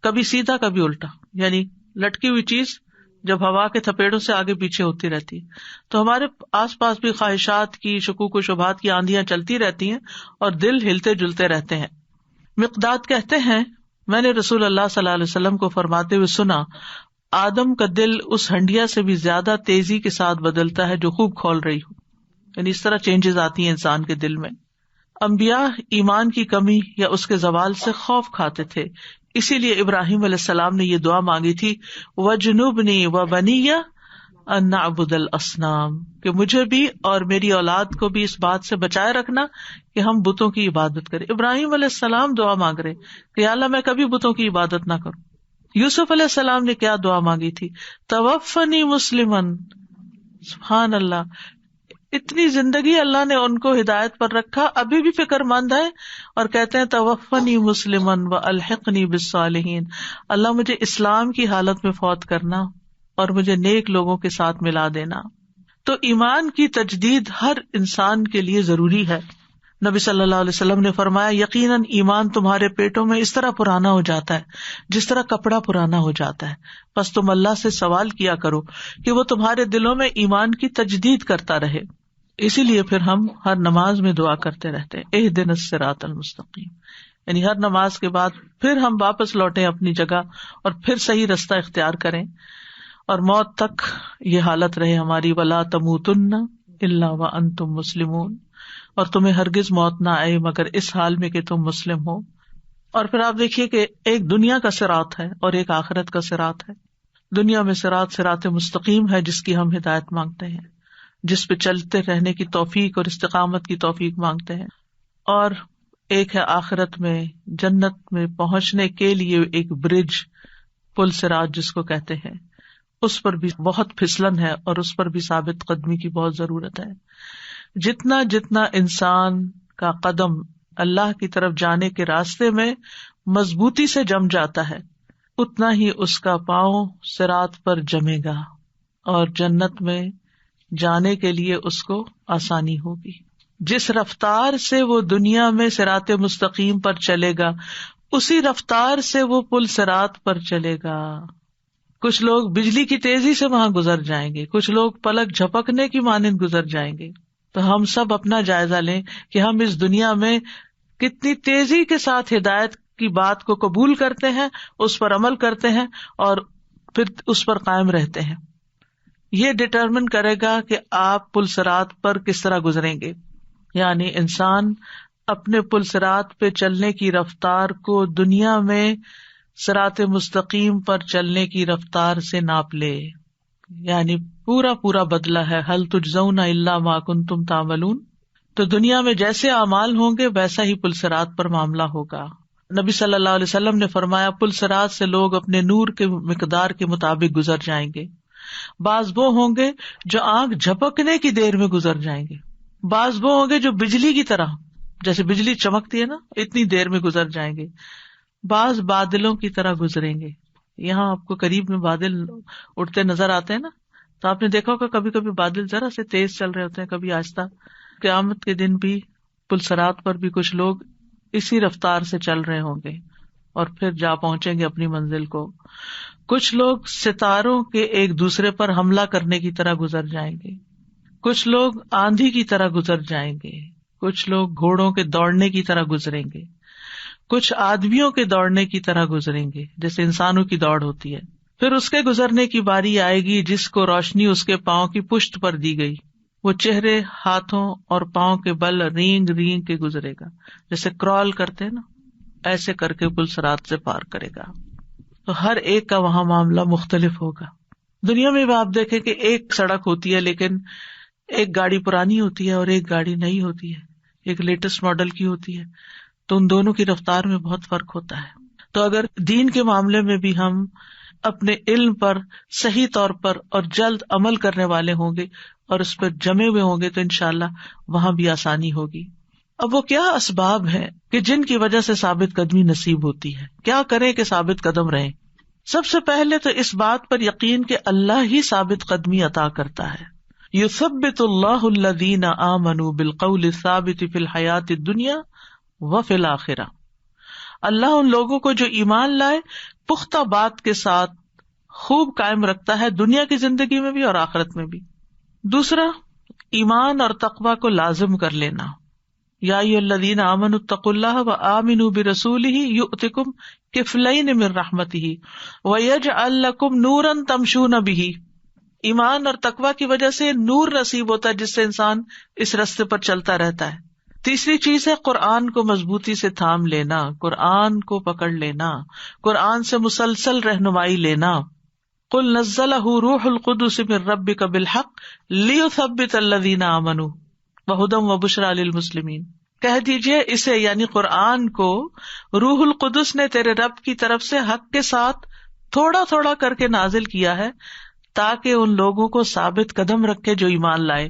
کبھی سیدھا کبھی الٹا. یعنی لٹکی ہوئی چیز جب ہوا کے تھپیڑوں سے آگے پیچھے ہوتی رہتی ہے. تو ہمارے آس پاس بھی خواہشات کی, شکوک و شبہات کی آندیاں چلتی رہتی ہیں اور دل ہلتے جلتے رہتے ہیں. مقداد کہتے ہیں میں نے رسول اللہ صلی اللہ علیہ وسلم کو فرماتے ہوئے سنا, آدم کا دل اس ہنڈیا سے بھی زیادہ تیزی کے ساتھ بدلتا ہے جو خوب کھول رہی ہو. یعنی اس طرح چینجز آتی ہیں انسان کے دل میں. انبیاء ایمان کی کمی یا اس کے زوال سے خوف کھاتے تھے, اسی لیے ابراہیم علیہ السلام نے یہ دعا مانگی تھی وَجْنُبْنِي وَبَنِيَّ أَن نَعْبُدَ الْأَصْنَامَ, کہ مجھے بھی اور میری اولاد کو بھی اس بات سے بچائے رکھنا کہ ہم بتوں کی عبادت کریں. ابراہیم علیہ السلام دعا مانگ رہے کہ یا اللہ میں کبھی بتوں کی عبادت نہ کروں. یوسف علیہ السلام نے کیا دعا مانگی تھی؟ توفنی مسلمن. سبحان اللہ, اتنی زندگی اللہ نے ان کو ہدایت پر رکھا, ابھی بھی فکر مند ہے اور کہتے ہیں توفنی مسلمن والحقنی بالصالحین, اللہ مجھے اسلام کی حالت میں فوت کرنا اور مجھے نیک لوگوں کے ساتھ ملا دینا. تو ایمان کی تجدید ہر انسان کے لیے ضروری ہے. نبی صلی اللہ علیہ وسلم نے فرمایا یقیناً ایمان تمہارے پیٹوں میں اس طرح پرانا ہو جاتا ہے جس طرح کپڑا پرانا ہو جاتا ہے, بس تم اللہ سے سوال کیا کرو کہ وہ تمہارے دلوں میں ایمان کی تجدید کرتا رہے. اسی لیے پھر ہم ہر نماز میں دعا کرتے رہتے ہیں اہدنا الصراط المستقیم, یعنی ہر نماز کے بعد پھر ہم واپس لوٹیں اپنی جگہ اور پھر صحیح رستہ اختیار کریں اور موت تک یہ حالت رہے ہماری. ولا تموتن الا وانتم مسلمون, اور تمہیں ہرگز موت نہ آئے مگر اس حال میں کہ تم مسلم ہو. اور پھر آپ دیکھیے کہ ایک دنیا کا صراط ہے اور ایک آخرت کا صراط ہے. دنیا میں صراط مستقیم ہے جس کی ہم ہدایت مانگتے ہیں, جس پہ چلتے رہنے کی توفیق اور استقامت کی توفیق مانگتے ہیں. اور ایک ہے آخرت میں جنت میں پہنچنے کے لیے ایک برج, پل صراط جس کو کہتے ہیں, اس پر بھی بہت پھسلن ہے اور اس پر بھی ثابت قدمی کی بہت ضرورت ہے. جتنا جتنا انسان کا قدم اللہ کی طرف جانے کے راستے میں مضبوطی سے جم جاتا ہے اتنا ہی اس کا پاؤں صراط پر جمے گا اور جنت میں جانے کے لیے اس کو آسانی ہوگی. جس رفتار سے وہ دنیا میں صراط مستقیم پر چلے گا اسی رفتار سے وہ پل صراط پر چلے گا. کچھ لوگ بجلی کی تیزی سے وہاں گزر جائیں گے، کچھ لوگ پلک جھپکنے کی مانند گزر جائیں گے. تو ہم سب اپنا جائزہ لیں کہ ہم اس دنیا میں کتنی تیزی کے ساتھ ہدایت کی بات کو قبول کرتے ہیں، اس پر عمل کرتے ہیں اور پھر اس پر قائم رہتے ہیں. یہ ڈٹرمن کرے گا کہ آپ پل صراط پر کس طرح گزریں گے. یعنی انسان اپنے پل صراط پہ چلنے کی رفتار کو دنیا میں صراط مستقیم پر چلنے کی رفتار سے ناپ لے. یعنی پورا بدلہ ہے. هل تجزون الا ما کنتم تعملون. تو دنیا میں جیسے اعمال ہوں گے ویسا ہی پل صراط پر معاملہ ہوگا. نبی صلی اللہ علیہ وسلم نے فرمایا پل صراط سے لوگ اپنے نور کے مقدار کے مطابق گزر جائیں گے. بعض وہ ہوں گے جو آنکھ جھپکنے کی دیر میں گزر جائیں گے، بعض وہ ہوں گے جو بجلی کی طرح، جیسے بجلی چمکتی ہے نا اتنی دیر میں گزر جائیں گے. بعض بادلوں کی طرح گزریں گے. یہاں آپ کو قریب میں بادل اڑتے نظر آتے ہیں نا، تو آپ نے دیکھا ہوگا کبھی کبھی بادل ذرا سے تیز چل رہے ہوتے ہیں، کبھی آہستہ. قیامت کے دن بھی پل صراط پر بھی کچھ لوگ اسی رفتار سے چل رہے ہوں گے اور پھر جا پہنچیں گے اپنی منزل کو. کچھ لوگ ستاروں کے ایک دوسرے پر حملہ کرنے کی طرح گزر جائیں گے، کچھ لوگ آندھی کی طرح گزر جائیں گے، کچھ لوگ گھوڑوں کے دوڑنے کی طرح گزریں گے، کچھ آدمیوں کے دوڑنے کی طرح گزریں گے جیسے انسانوں کی دوڑ ہوتی ہے. پھر اس کے گزرنے کی باری آئے گی جس کو روشنی اس کے پاؤں کی پشت پر دی گئی. وہ چہرے، ہاتھوں اور پاؤں کے بل رینگ رینگ کے گزرے گا، جیسے کرال کرتے ہیں نا، ایسے کر کے پل صراط سے پار کرے گا. تو ہر ایک کا وہاں معاملہ مختلف ہوگا. دنیا میں بھی آپ دیکھیں کہ ایک سڑک ہوتی ہے لیکن ایک گاڑی پرانی ہوتی ہے اور ایک گاڑی نئی ہوتی ہے، ایک لیٹسٹ ماڈل کی ہوتی ہے، تو ان دونوں کی رفتار میں بہت فرق ہوتا ہے. تو اگر دین کے معاملے میں بھی ہم اپنے علم پر صحیح طور پر اور جلد عمل کرنے والے ہوں گے اور اس پر جمے ہوئے ہوں گے تو انشاءاللہ وہاں بھی آسانی ہوگی. اب وہ کیا اسباب ہیں کہ جن کی وجہ سے ثابت قدمی نصیب ہوتی ہے؟ کیا کریں کہ ثابت قدم رہیں؟ سب سے پہلے تو اس بات پر یقین کہ اللہ ہی ثابت قدمی عطا کرتا ہے. یثبت اللہ الذین آمنوا بالقول الثابت فی الحیات الدنیا وفی الآخرہ. اللہ ان لوگوں کو جو ایمان لائے پختہ بات کے ساتھ خوب قائم رکھتا ہے، دنیا کی زندگی میں بھی اور آخرت میں بھی. دوسرا، ایمان اور تقوی کو لازم کر لینا. یا ایھا الذین آمنوا اتقوا اللہ وآمنوا برسولہ یؤتکم کفلین من رحمتہ ویجعل لکم نورا تمشون بہ. ایمان اور تقوی کی وجہ سے نور نصیب ہوتا ہے جس سے انسان اس راستے پر چلتا رہتا ہے. تیسری چیز ہے قرآن کو مضبوطی سے تھام لینا، قرآن کو پکڑ لینا، قرآن سے مسلسل رہنمائی لینا. قل نزلہ روح القدس من ربک بالحق لیثبت الذین آمنوا وہدی وبشریٰ للمسلمین. کہہ دیجئے اسے یعنی قرآن کو روح القدس نے تیرے رب کی طرف سے حق کے ساتھ تھوڑا تھوڑا کر کے نازل کیا ہے تاکہ ان لوگوں کو ثابت قدم رکھے جو ایمان لائے.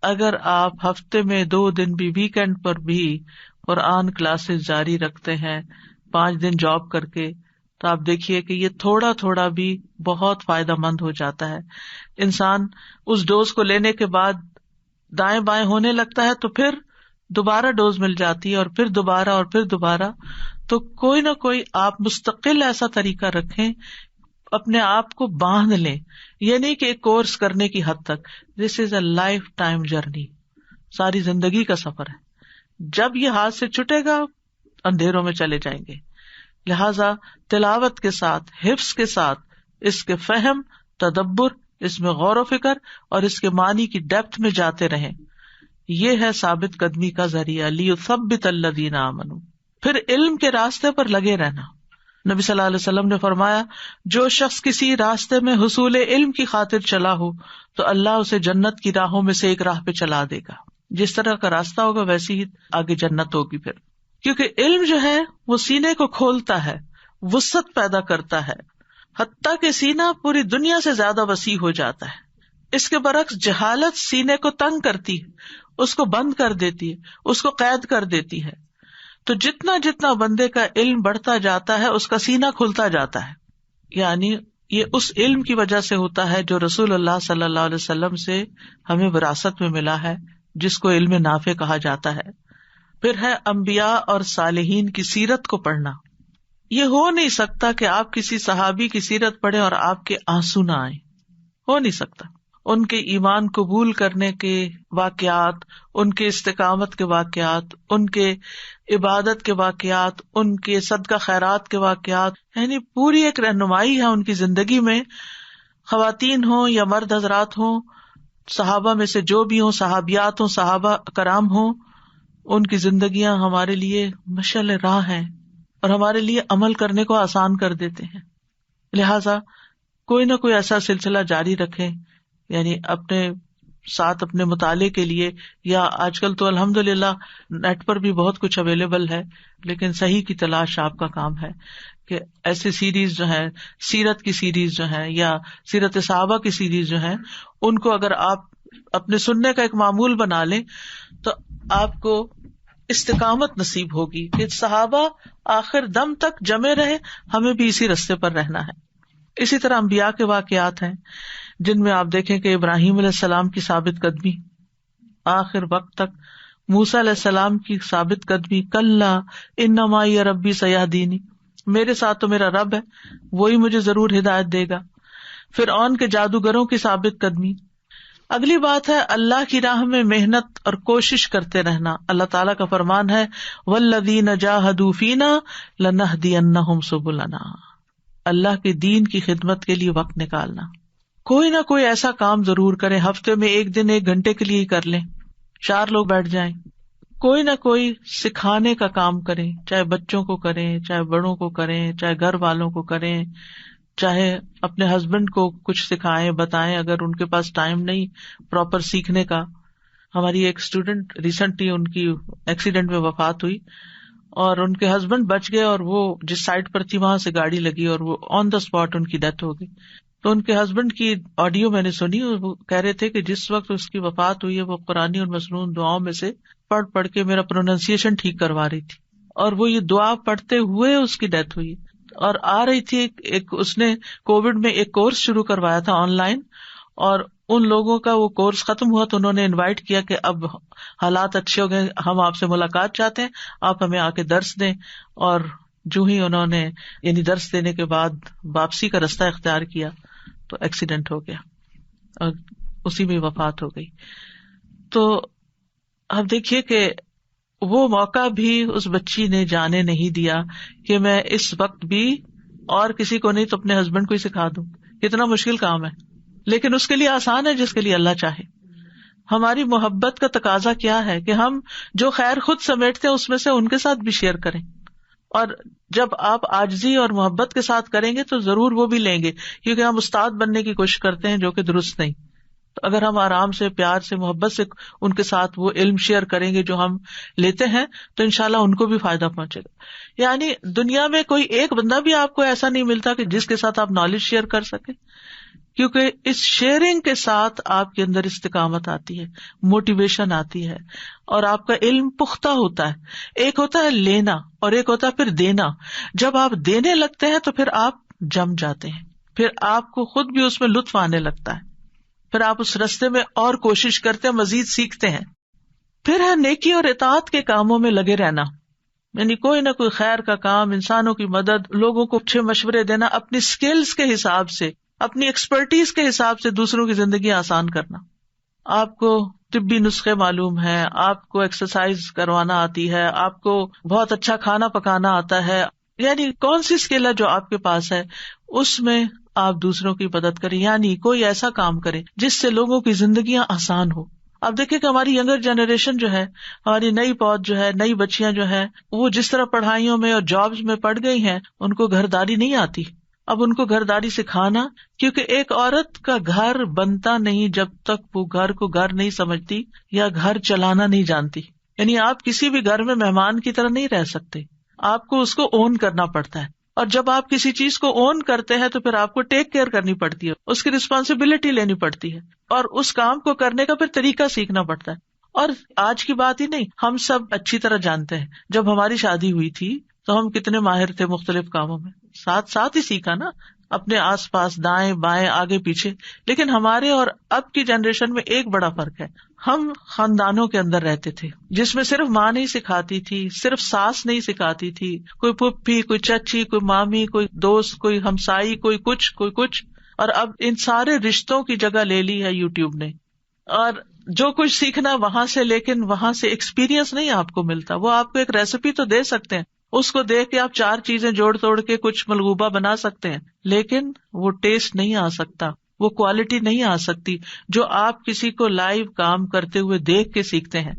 اگر آپ ہفتے میں 2 دن بھی ویکینڈ پر بھی قرآن کلاسز جاری رکھتے ہیں 5 دن جاب کر کے، تو آپ دیکھیے کہ یہ تھوڑا تھوڑا بھی بہت فائدہ مند ہو جاتا ہے. انسان اس ڈوز کو لینے کے بعد دائیں بائیں ہونے لگتا ہے تو پھر دوبارہ ڈوز مل جاتی ہے اور پھر دوبارہ اور پھر دوبارہ. تو کوئی نہ کوئی آپ مستقل ایسا طریقہ رکھیں، اپنے آپ کو باندھ لیں. یہ نہیں کہ ایک کورس کرنے کی حد تک. دس از اے لائف ٹائم جرنی، ساری زندگی کا سفر ہے. جب یہ ہاتھ سے چھٹے گا اندھیروں میں چلے جائیں گے. لہذا تلاوت کے ساتھ، حفظ کے ساتھ، اس کے فہم، تدبر، اس میں غور و فکر اور اس کے معنی کی ڈیپتھ میں جاتے رہیں. یہ ہے ثابت قدمی کا ذریعہ. لیثبت الذین آمنوا. پھر علم کے راستے پر لگے رہنا. نبی صلی اللہ علیہ وسلم نے فرمایا جو شخص کسی راستے میں حصول علم کی خاطر چلا ہو تو اللہ اسے جنت کی راہوں میں سے ایک راہ پہ چلا دے گا. جس طرح کا راستہ ہوگا ویسی ہی آگے جنت ہوگی. پھر کیونکہ علم جو ہے وہ سینے کو کھولتا ہے، وسعت پیدا کرتا ہے، حتیٰ کہ سینہ پوری دنیا سے زیادہ وسیع ہو جاتا ہے. اس کے برعکس جہالت سینے کو تنگ کرتی ہے، اس کو بند کر دیتی ہے، اس کو قید کر دیتی ہے. تو جتنا جتنا بندے کا علم بڑھتا جاتا ہے اس کا سینہ کھلتا جاتا ہے. یعنی یہ اس علم کی وجہ سے ہوتا ہے جو رسول اللہ صلی اللہ علیہ وسلم سے ہمیں وراثت میں ملا ہے، جس کو علم نافع کہا جاتا ہے. پھر ہے انبیاء اور صالحین کی سیرت کو پڑھنا. یہ ہو نہیں سکتا کہ آپ کسی صحابی کی سیرت پڑھیں اور آپ کے آنسو نہ آئیں. ہو نہیں سکتا. ان کے ایمان قبول کرنے کے واقعات، ان کے استقامت کے واقعات، ان کے عبادت کے واقعات، ان کے صدقہ خیرات کے واقعات، یعنی پوری ایک رہنمائی ہے ان کی زندگی میں. خواتین ہوں یا مرد حضرات ہوں، صحابہ میں سے جو بھی ہوں، صحابیات ہوں، صحابہ کرام ہوں، ان کی زندگیاں ہمارے لیے مشعل راہ ہیں اور ہمارے لیے عمل کرنے کو آسان کر دیتے ہیں. لہذا کوئی نہ کوئی ایسا سلسلہ جاری رکھیں، یعنی اپنے ساتھ اپنے مطالعے کے لیے، یا آج کل تو الحمدللہ نیٹ پر بھی بہت کچھ اویلیبل ہے، لیکن صحیح کی تلاش آپ کا کام ہے کہ ایسے سیریز جو ہیں، سیرت کی سیریز جو ہیں یا سیرت صحابہ کی سیریز جو ہیں، ان کو اگر آپ اپنے سننے کا ایک معمول بنا لیں تو آپ کو استقامت نصیب ہوگی کہ صحابہ آخر دم تک جمے رہے، ہمیں بھی اسی رستے پر رہنا ہے. اسی طرح انبیاء کے واقعات ہیں جن میں آپ دیکھیں کہ ابراہیم علیہ السلام کی ثابت قدمی آخر وقت تک، موسیٰ علیہ السلام کی ثابت قدمی، کلا انما معی ربی سیہدینی، میرے ساتھ تو میرا رب ہے، وہی مجھے ضرور ہدایت دے گا. فرعون کے جادوگروں کی ثابت قدمی. اگلی بات ہے اللہ کی راہ میں محنت اور کوشش کرتے رہنا. اللہ تعالیٰ کا فرمان ہے والذین جاہدوا فینا لنہدینہم سبلنا، اللہ کے دین کی خدمت کے لیے وقت نکالنا. کوئی نہ کوئی ایسا کام ضرور کریں، ہفتے میں ایک دن 1 گھنٹے کے لیے ہی کر لیں، 4 لوگ بیٹھ جائیں. کوئی نہ کوئی سکھانے کا کام کریں، چاہے بچوں کو کریں، چاہے بڑوں کو کریں، چاہے گھر والوں کو کریں، چاہے اپنے ہسبینڈ کو کچھ سکھائیں بتائیں اگر ان کے پاس ٹائم نہیں پراپر سیکھنے کا. ہماری ایک اسٹوڈینٹ ریسنٹلی ان کی ایکسیڈنٹ میں وفات ہوئی اور ان کے ہسبینڈ بچ گئے اور وہ جس سائٹ پر تھی وہاں سے گاڑی لگی اور وہ آن دا اسپاٹ ان کی ڈیتھ ہو گئی. تو ان کے ہسبینڈ کی آڈیو میں نے سنی، وہ کہہ رہے تھے کہ جس وقت اس کی وفات ہوئی ہے وہ قرآنی اور مسنون دعاؤں میں سے پڑھ کے میرا پروننسیشن ٹھیک کروا رہی تھی، اور وہ یہ دعا پڑھتے ہوئے اس کی ڈیتھ ہوئی. اور آ رہی تھی ایک اس نے کووڈ میں ایک کورس شروع کروایا تھا آن لائن، اور ان لوگوں کا وہ کورس ختم ہوا تو انہوں نے انوائٹ کیا کہ اب حالات اچھے ہو گئے، ہم آپ سے ملاقات چاہتے ہیں، آپ ہمیں آ کے درس دیں. اور جو ہی انہوں نے یعنی درس دینے کے بعد واپسی کا رستہ اختیار کیا تو ایکسیڈنٹ ہو گیا اور اسی میں وفات ہو گئی. تو اب دیکھیے کہ وہ موقع بھی اس بچی نے جانے نہیں دیا کہ میں اس وقت بھی اور کسی کو نہیں تو اپنے ہسبینڈ کو ہی سکھا دوں. کتنا مشکل کام ہے، لیکن اس کے لیے آسان ہے جس کے لیے اللہ چاہے. ہماری محبت کا تقاضا کیا ہے کہ ہم جو خیر خود سمیٹتے ہیں اس میں سے ان کے ساتھ بھی شیئر کریں، اور جب آپ عاجزی اور محبت کے ساتھ کریں گے تو ضرور وہ بھی لیں گے، کیونکہ ہم استاد بننے کی کوشش کرتے ہیں جو کہ درست نہیں. تو اگر ہم آرام سے، پیار سے، محبت سے ان کے ساتھ وہ علم شیئر کریں گے جو ہم لیتے ہیں تو انشاءاللہ ان کو بھی فائدہ پہنچے گا. یعنی دنیا میں کوئی ایک بندہ بھی آپ کو ایسا نہیں ملتا کہ جس کے ساتھ آپ نالج شیئر کر سکیں، کیونکہ اس شیئرنگ کے ساتھ آپ کے اندر استقامت آتی ہے، موٹیویشن آتی ہے، اور آپ کا علم پختہ ہوتا ہے. ایک ہوتا ہے لینا اور ایک ہوتا ہے پھر دینا. جب آپ دینے لگتے ہیں تو پھر آپ جم جاتے ہیں، پھر آپ کو خود بھی اس میں لطف آنے لگتا ہے، پھر آپ اس رستے میں اور کوشش کرتے ہیں، مزید سیکھتے ہیں. پھر ہے نیکی اور اطاعت کے کاموں میں لگے رہنا، یعنی کوئی نہ کوئی خیر کا کام، انسانوں کی مدد، لوگوں کو اچھے مشورے دینا، اپنی سکلز کے حساب سے، اپنی ایکسپرٹیز کے حساب سے دوسروں کی زندگی آسان کرنا. آپ کو طبی نسخے معلوم ہیں، آپ کو ایکسرسائز کروانا آتی ہے، آپ کو بہت اچھا کھانا پکانا آتا ہے، یعنی کون سی اسکل ہے جو آپ کے پاس ہے اس میں آپ دوسروں کی مدد کریں، یعنی کوئی ایسا کام کریں جس سے لوگوں کی زندگیاں آسان ہو. آپ دیکھیں کہ ہماری ینگر جنریشن جو ہے، ہماری نئی پود جو ہے، نئی بچیاں جو ہیں، وہ جس طرح پڑھائیوں میں اور جابز میں پڑ گئی ہیں، ان کو گھرداری نہیں آتی. اب ان کو گھرداری سکھانا، کیونکہ ایک عورت کا گھر بنتا نہیں جب تک وہ گھر کو گھر نہیں سمجھتی یا گھر چلانا نہیں جانتی. یعنی آپ کسی بھی گھر میں مہمان کی طرح نہیں رہ سکتے، آپ کو اس کو اون کرنا پڑتا ہے. اور جب آپ کسی چیز کو اون کرتے ہیں تو پھر آپ کو ٹیک کیئر کرنی پڑتی ہے، اس کی رسپانسبلٹی لینی پڑتی ہے، اور اس کام کو کرنے کا پھر طریقہ سیکھنا پڑتا ہے. اور آج کی بات ہی نہیں، ہم سب اچھی طرح جانتے ہیں جب ہماری شادی ہوئی تھی تو ہم کتنے ماہر تھے مختلف کاموں میں، ساتھ ہی سیکھا نا. اپنے آس پاس دائیں بائیں آگے پیچھے. لیکن ہمارے اور اب کی جنریشن میں ایک بڑا فرق ہے. ہم خاندانوں کے اندر رہتے تھے جس میں صرف ماں نہیں سکھاتی تھی, صرف ساس نہیں سکھاتی تھی, کوئی پھپھی, کوئی چچی, کوئی مامی, کوئی دوست, کوئی ہمسائی, کوئی کچھ. اور اب ان سارے رشتوں کی جگہ لے لی ہے یوٹیوب نے, اور جو کچھ سیکھنا وہاں سے, لیکن وہاں سے ایکسپیرینس نہیں آپ کو ملتا. وہ آپ کو ایک ریسیپی تو دے سکتے ہیں, اس کو دیکھ کے آپ 4 چیزیں جوڑ توڑ کے کچھ ملغوبہ بنا سکتے ہیں, لیکن وہ ٹیسٹ نہیں آ سکتا, وہ کوالٹی نہیں آ سکتی جو آپ کسی کو لائیو کام کرتے ہوئے دیکھ کے سیکھتے ہیں.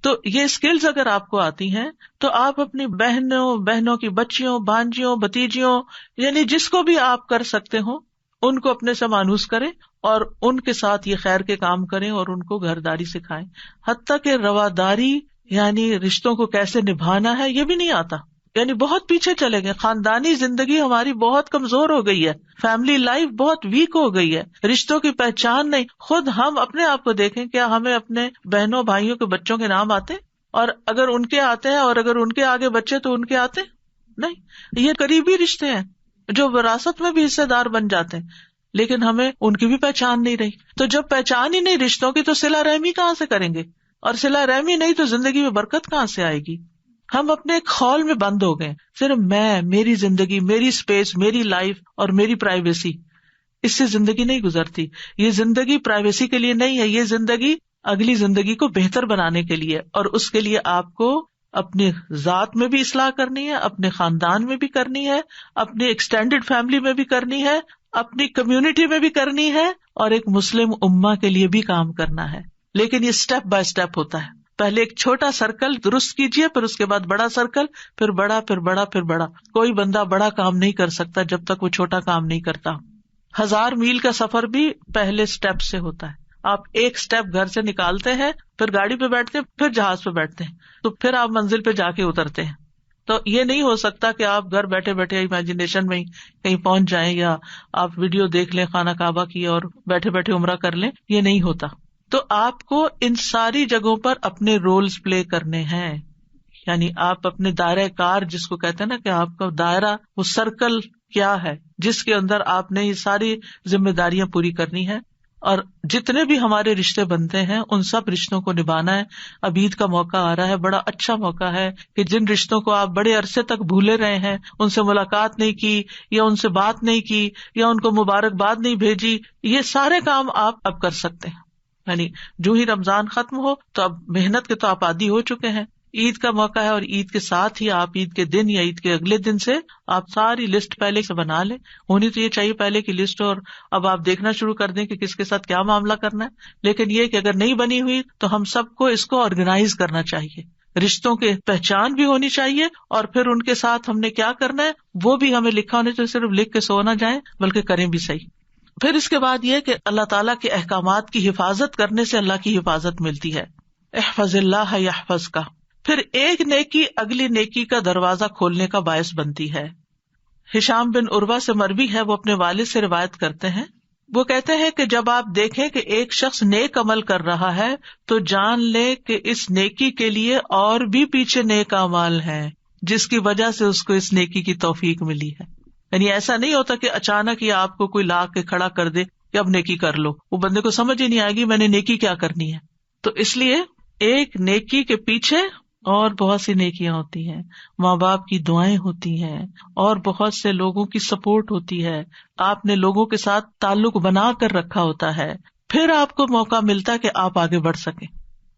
تو یہ اسکلز اگر آپ کو آتی ہیں تو آپ اپنی بہنوں کی بچیوں, بھانجیوں, بھتیجیوں, یعنی جس کو بھی آپ کر سکتے ہو ان کو اپنے سے مانوس کریں اور ان کے ساتھ یہ خیر کے کام کریں اور ان کو گھرداری سکھائیں. حتیٰ کہ رواداری یعنی رشتوں کو کیسے نبھانا ہے یہ بھی نہیں آتا, یعنی بہت پیچھے چلے گئے. خاندانی زندگی ہماری بہت کمزور ہو گئی ہے, فیملی لائف بہت ویک ہو گئی ہے, رشتوں کی پہچان نہیں. خود ہم اپنے آپ کو دیکھیں, کیا ہمیں اپنے بہنوں بھائیوں کے بچوں کے نام آتے, اور اگر ان کے آتے ہیں اور اگر ان کے آگے بچے تو ان کے آتے نہیں. یہ قریبی رشتے ہیں جو وراثت میں بھی حصے دار بن جاتے ہیں, لیکن ہمیں ان کی بھی پہچان نہیں رہی. تو جب پہچان ہی نہیں رشتوں کی تو صلہ رحمی کہاں سے کریں گے, اور صلہ رحمی نہیں تو زندگی میں برکت کہاں سے آئے گی. ہم اپنے ایک خول میں بند ہو گئے, صرف میں, میری زندگی, میری اسپیس, میری لائف اور میری پرائیویسی. اس سے زندگی نہیں گزرتی. یہ زندگی پرائیویسی کے لیے نہیں ہے, یہ زندگی اگلی زندگی کو بہتر بنانے کے لیے, اور اس کے لیے آپ کو اپنی ذات میں بھی اصلاح کرنی ہے, اپنے خاندان میں بھی کرنی ہے, اپنی ایکسٹینڈیڈ فیملی میں بھی کرنی ہے, اپنی کمیونٹی میں بھی کرنی ہے, اور ایک مسلم امہ کے لیے بھی کام کرنا ہے. لیکن یہ سٹیپ بائی سٹیپ ہوتا ہے. پہلے ایک چھوٹا سرکل درست کیجیے, پھر اس کے بعد بڑا سرکل, پھر بڑا, پھر بڑا, پھر بڑا. کوئی بندہ بڑا کام نہیں کر سکتا جب تک وہ چھوٹا کام نہیں کرتا. 1000 میل کا سفر بھی پہلے سٹیپ سے ہوتا ہے. آپ ایک سٹیپ گھر سے نکالتے ہیں, پھر گاڑی پہ بیٹھتے ہیں, پھر جہاز پہ بیٹھتے ہیں, تو پھر آپ منزل پہ جا کے اترتے ہیں. تو یہ نہیں ہو سکتا کہ آپ گھر بیٹھے بیٹھے امیجنیشن میں کہیں پہنچ جائیں, یا آپ ویڈیو دیکھ لیں خانہ کعبہ کی اور بیٹھے بیٹھے عمرہ کر لیں. یہ نہیں ہوتا. تو آپ کو ان ساری جگہوں پر اپنے رولز پلے کرنے ہیں. یعنی آپ اپنے دائرہ کار جس کو کہتے ہیں نا, کہ آپ کا دائرہ, وہ سرکل کیا ہے جس کے اندر آپ نے یہ ساری ذمہ داریاں پوری کرنی ہے. اور جتنے بھی ہمارے رشتے بنتے ہیں ان سب رشتوں کو نبھانا ہے. اب عید کا موقع آ رہا ہے, بڑا اچھا موقع ہے کہ جن رشتوں کو آپ بڑے عرصے تک بھولے رہے ہیں, ان سے ملاقات نہیں کی, یا ان سے بات نہیں کی, یا ان کو مبارکباد نہیں بھیجی, یہ سارے کام آپ اب کر سکتے ہیں. یعنی جو ہی رمضان ختم ہو تو اب محنت کے تو آپ عادی ہو چکے ہیں, عید کا موقع ہے, اور عید کے ساتھ ہی آپ عید کے دن یا عید کے اگلے دن سے آپ ساری لسٹ پہلے سے بنا لیں. ہونی تو یہ چاہیے پہلے کی لسٹ, اور اب آپ دیکھنا شروع کر دیں کہ کس کے ساتھ کیا معاملہ کرنا ہے. لیکن یہ کہ اگر نہیں بنی ہوئی تو ہم سب کو اس کو آرگنائز کرنا چاہیے. رشتوں کی پہچان بھی ہونی چاہیے, اور پھر ان کے ساتھ ہم نے کیا کرنا ہے وہ بھی ہمیں لکھا ہونا چاہیے. صرف لکھ کے سو نہ جائیں بلکہ کریں بھی صحیح. پھر اس کے بعد یہ کہ اللہ تعالیٰ کے احکامات کی حفاظت کرنے سے اللہ کی حفاظت ملتی ہے. احفظ اللہ یحفظ کا. پھر ایک نیکی اگلی نیکی کا دروازہ کھولنے کا باعث بنتی ہے. ہشام بن عروہ سے مروی ہے, وہ اپنے والد سے روایت کرتے ہیں, وہ کہتے ہیں کہ جب آپ دیکھیں کہ ایک شخص نیک عمل کر رہا ہے تو جان لے کہ اس نیکی کے لیے اور بھی پیچھے نیک اعمال ہیں جس کی وجہ سے اس کو اس نیکی کی توفیق ملی ہے. یعنی ایسا نہیں ہوتا کہ اچانک ہی آپ کو کوئی لا کے کھڑا کر دے کہ اب نیکی کر لو, وہ بندے کو سمجھ ہی نہیں آئے گی میں نے نیکی کیا کرنی ہے. تو اس لیے ایک نیکی کے پیچھے اور بہت سی نیکیاں ہوتی ہیں, ماں باپ کی دعائیں ہوتی ہیں, اور بہت سے لوگوں کی سپورٹ ہوتی ہے. آپ نے لوگوں کے ساتھ تعلق بنا کر رکھا ہوتا ہے, پھر آپ کو موقع ملتا ہے کہ آپ آگے بڑھ سکیں.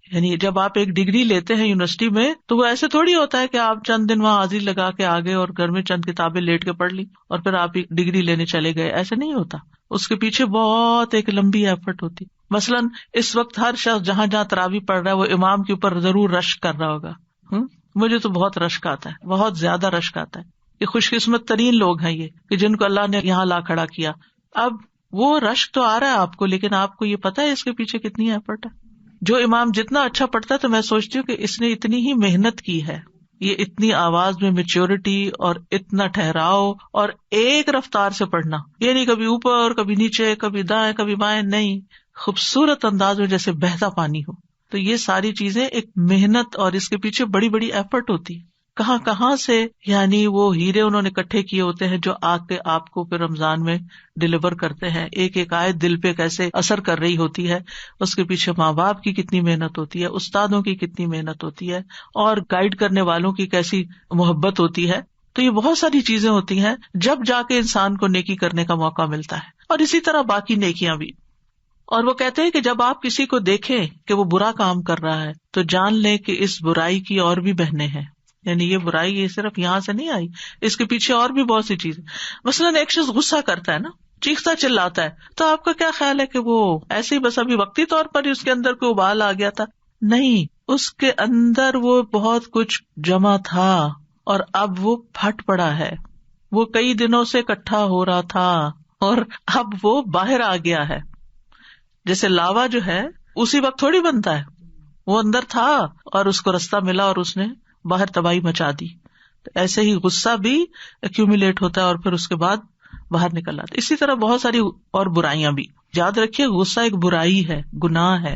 یعنی جب آپ ایک ڈگری لیتے ہیں یونیورسٹی میں تو وہ ایسے تھوڑی ہوتا ہے کہ آپ چند دن وہاں حاضری لگا کے آگے اور گھر میں چند کتابیں لیٹ کے پڑھ لی اور پھر آپ ڈگری لینے چلے گئے. ایسے نہیں ہوتا, اس کے پیچھے بہت ایک لمبی ایفرٹ ہوتی. مثلاً اس وقت ہر شخص جہاں جہاں تراویح پڑھ رہا ہے وہ امام کے اوپر ضرور رشک کر رہا ہوگا. مجھے تو بہت رشک آتا ہے, بہت زیادہ رشک آتا ہے. یہ خوش قسمت ترین لوگ ہیں یہ کہ جن کو اللہ نے یہاں لا کھڑا کیا. اب وہ رشک تو آ رہا ہے آپ کو, لیکن آپ کو یہ پتا ہے اس کے پیچھے کتنی ایفرٹ ہے. جو امام جتنا اچھا پڑھتا ہے تو میں سوچتی ہوں کہ اس نے اتنی ہی محنت کی ہے, یہ اتنی آواز میں میچورٹی اور اتنا ٹھہراؤ اور ایک رفتار سے پڑھنا, یہ نہیں کبھی اوپر کبھی نیچے کبھی دائیں کبھی بائیں, نہیں, خوبصورت انداز میں جیسے بہتا پانی ہو. تو یہ ساری چیزیں ایک محنت اور اس کے پیچھے بڑی بڑی ایفرٹ ہوتی ہے. کہاں کہاں سے یعنی وہ ہیرے انہوں نے اکٹھے کیے ہوتے ہیں جو آ کے آپ کو پھر رمضان میں ڈلیور کرتے ہیں. ایک ایک آیت دل پہ کیسے اثر کر رہی ہوتی ہے, اس کے پیچھے ماں باپ کی کتنی محنت ہوتی ہے, استادوں کی کتنی محنت ہوتی ہے, اور گائیڈ کرنے والوں کی کیسی محبت ہوتی ہے. تو یہ بہت ساری چیزیں ہوتی ہیں جب جا کے انسان کو نیکی کرنے کا موقع ملتا ہے, اور اسی طرح باقی نیکیاں بھی. اور وہ کہتے ہیں کہ جب آپ کسی کو دیکھیں کہ وہ برا کام کر رہا ہے تو جان لیں کہ اس برائی کی اور بھی بہنیں ہیں. یعنی یہ برائی یہ صرف یہاں سے نہیں آئی, اس کے پیچھے اور بھی بہت سی چیزیں. مثلاً ایک شخص غصہ کرتا ہے نا, چیختا چلاتا ہے, تو آپ کا کیا خیال ہے کہ وہ ایسے ہی بس ابھی وقتی طور پر ہی اس کے اندر کوئی ابال آ گیا تھا؟ نہیں, اس کے اندر وہ بہت کچھ جمع تھا اور اب وہ پھٹ پڑا ہے. وہ کئی دنوں سے اکٹھا ہو رہا تھا اور اب وہ باہر آ گیا ہے. جیسے لاوا جو ہے اسی وقت تھوڑی بنتا ہے, وہ اندر تھا اور اس کو رستہ ملا اور اس نے باہر تباہی مچا دی. تو ایسے ہی غصہ بھی ایکومولیٹ ہوتا ہے اور پھر اس کے بعد باہر نکل آتا ہے. اسی طرح بہت ساری اور برائیاں بھی. یاد رکھیے غصہ ایک برائی ہے, گناہ ہے,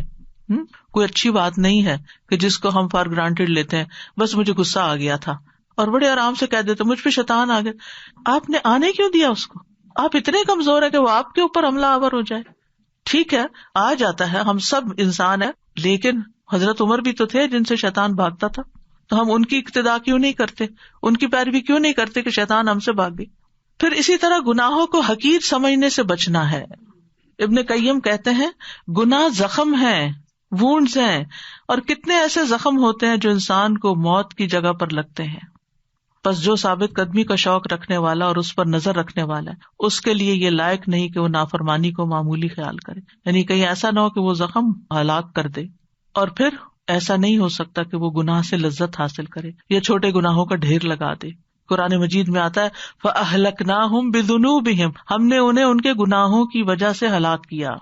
کوئی اچھی بات نہیں ہے کہ جس کو ہم فار گرانٹیڈ لیتے ہیں. بس مجھے غصہ آ گیا تھا اور بڑے آرام سے کہہ دیتے مجھ پہ شیطان آ گیا. آپ نے آنے کیوں دیا اس کو؟ آپ اتنے کمزور ہیں کہ وہ آپ کے اوپر حملہ آور ہو جائے. ٹھیک ہے آ جاتا ہے, ہم سب انسان ہیں, لیکن حضرت عمر بھی تو تھے جن سے شیطان بھاگتا تھا. تو ہم ان کی اقتدا کیوں نہیں کرتے, ان کی پیروی کیوں نہیں کرتے کہ شیطان ہم سے بھاگ گئی. پھر اسی طرح گناہوں کو حقیر سمجھنے سے بچنا ہے. ابن قیم کہتے ہیں گناہ زخم ہیں, وونڈز ہیں, اور کتنے ایسے زخم ہوتے ہیں جو انسان کو موت کی جگہ پر لگتے ہیں. بس جو ثابت قدمی کا شوق رکھنے والا اور اس پر نظر رکھنے والا ہے, اس کے لیے یہ لائق نہیں کہ وہ نافرمانی کو معمولی خیال کرے. یعنی کہیں ایسا نہ ہو کہ وہ زخم ہلاک کر دے, اور پھر ایسا نہیں ہو سکتا کہ وہ گناہ سے لذت حاصل کرے یا چھوٹے گناہوں کا ڈھیر لگا دے. قرآن مجید میں آتا ہے فَأَهْلَكْنَاهُمْ بِذُنُوبِهِمْ, ہم نے انہیں ان کے گناہوں کی وجہ سے ہلاک کیا.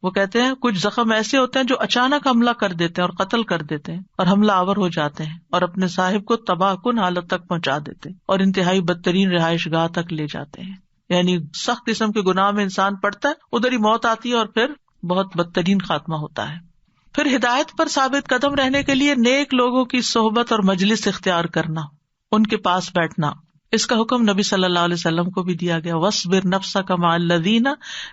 وہ کہتے ہیں کچھ زخم ایسے ہوتے ہیں جو اچانک حملہ کر دیتے ہیں اور قتل کر دیتے ہیں اور حملہ آور ہو جاتے ہیں اور اپنے صاحب کو تباہ کن حالت تک پہنچا دیتے ہیں اور انتہائی بدترین رہائش گاہ تک لے جاتے ہیں. یعنی سخت قسم کے گناہ میں انسان پڑتا ہے, ادھر ہی موت آتی ہے اور پھر بہت بدترین خاتمہ ہوتا ہے. پھر ہدایت پر ثابت قدم رہنے کے لیے نیک لوگوں کی صحبت اور مجلس اختیار کرنا, ان کے پاس بیٹھنا. اس کا حکم نبی صلی اللہ علیہ وسلم کو بھی دیا گیا, وَاصْبِرْ نَفْسَكَ مَعَ الَّذِينَ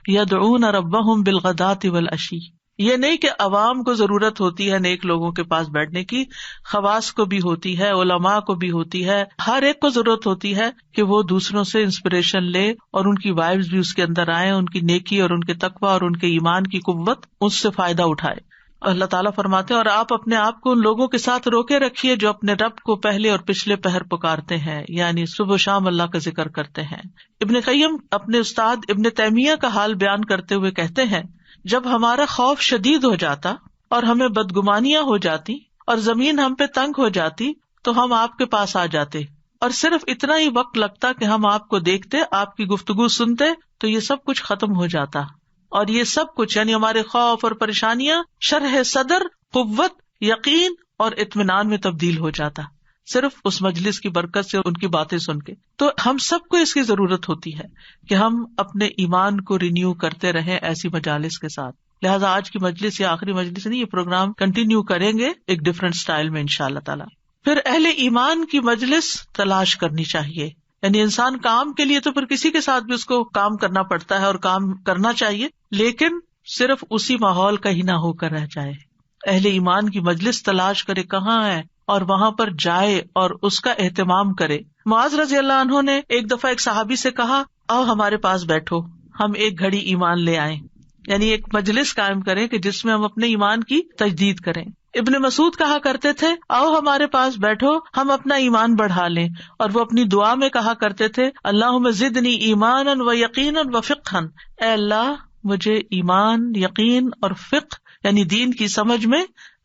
يَدْعُونَ رَبَّهُمْ بِالْغَدَاةِ وَالْعَشِيِّ. یہ نہیں کہ عوام کو ضرورت ہوتی ہے نیک لوگوں کے پاس بیٹھنے کی, خواص کو بھی ہوتی ہے, علماء کو بھی ہوتی ہے, ہر ایک کو ضرورت ہوتی ہے کہ وہ دوسروں سے انسپریشن لے اور ان کی وائبز بھی اس کے اندر آئے, ان کی نیکی اور ان کے تقویٰ اور ان کے ایمان کی قوت اس سے فائدہ اٹھائے. اللہ تعالیٰ فرماتے ہیں اور آپ اپنے آپ کو ان لوگوں کے ساتھ روکے رکھیے جو اپنے رب کو پہلے اور پچھلے پہر پکارتے ہیں, یعنی صبح و شام اللہ کا ذکر کرتے ہیں. ابن قیم اپنے استاد ابن تیمیہ کا حال بیان کرتے ہوئے کہتے ہیں جب ہمارا خوف شدید ہو جاتا اور ہمیں بدگمانیاں ہو جاتی اور زمین ہم پہ تنگ ہو جاتی تو ہم آپ کے پاس آ جاتے, اور صرف اتنا ہی وقت لگتا کہ ہم آپ کو دیکھتے, آپ کی گفتگو سنتے تو یہ سب کچھ ختم ہو جاتا. اور یہ سب کچھ یعنی ہمارے خوف اور پریشانیاں شرح صدر, قوت, یقین اور اطمینان میں تبدیل ہو جاتا, صرف اس مجلس کی برکت سے, ان کی باتیں سن کے. تو ہم سب کو اس کی ضرورت ہوتی ہے کہ ہم اپنے ایمان کو رینیو کرتے رہیں ایسی مجالس کے ساتھ. لہٰذا آج کی مجلس یا آخری مجلس نہیں, یہ پروگرام کنٹینیو کریں گے ایک ڈفرینٹ اسٹائل میں انشاءاللہ تعالی. پھر اہل ایمان کی مجلس تلاش کرنی چاہیے. یعنی انسان کام کے لیے تو پھر کسی کے ساتھ بھی اس کو کام کرنا پڑتا ہے اور کام کرنا چاہیے, لیکن صرف اسی ماحول کا ہی نہ ہو کر رہ جائے. اہل ایمان کی مجلس تلاش کرے کہاں ہے اور وہاں پر جائے اور اس کا اہتمام کرے. معاذ رضی اللہ عنہ نے ایک دفعہ ایک صحابی سے کہا آؤ ہمارے پاس بیٹھو, ہم ایک گھڑی ایمان لے آئیں. یعنی ایک مجلس قائم کریں کہ جس میں ہم اپنے ایمان کی تجدید کریں. ابن مسعود کہا کرتے تھے آؤ ہمارے پاس بیٹھو ہم اپنا ایمان بڑھا لیں, اور وہ اپنی دعا میں کہا کرتے تھے اللہم زدنی ایمانا و یقینا و فقہا, اے اللہ مجھے ایمان, یقین اور فقہ یعنی دین کی سمجھ میں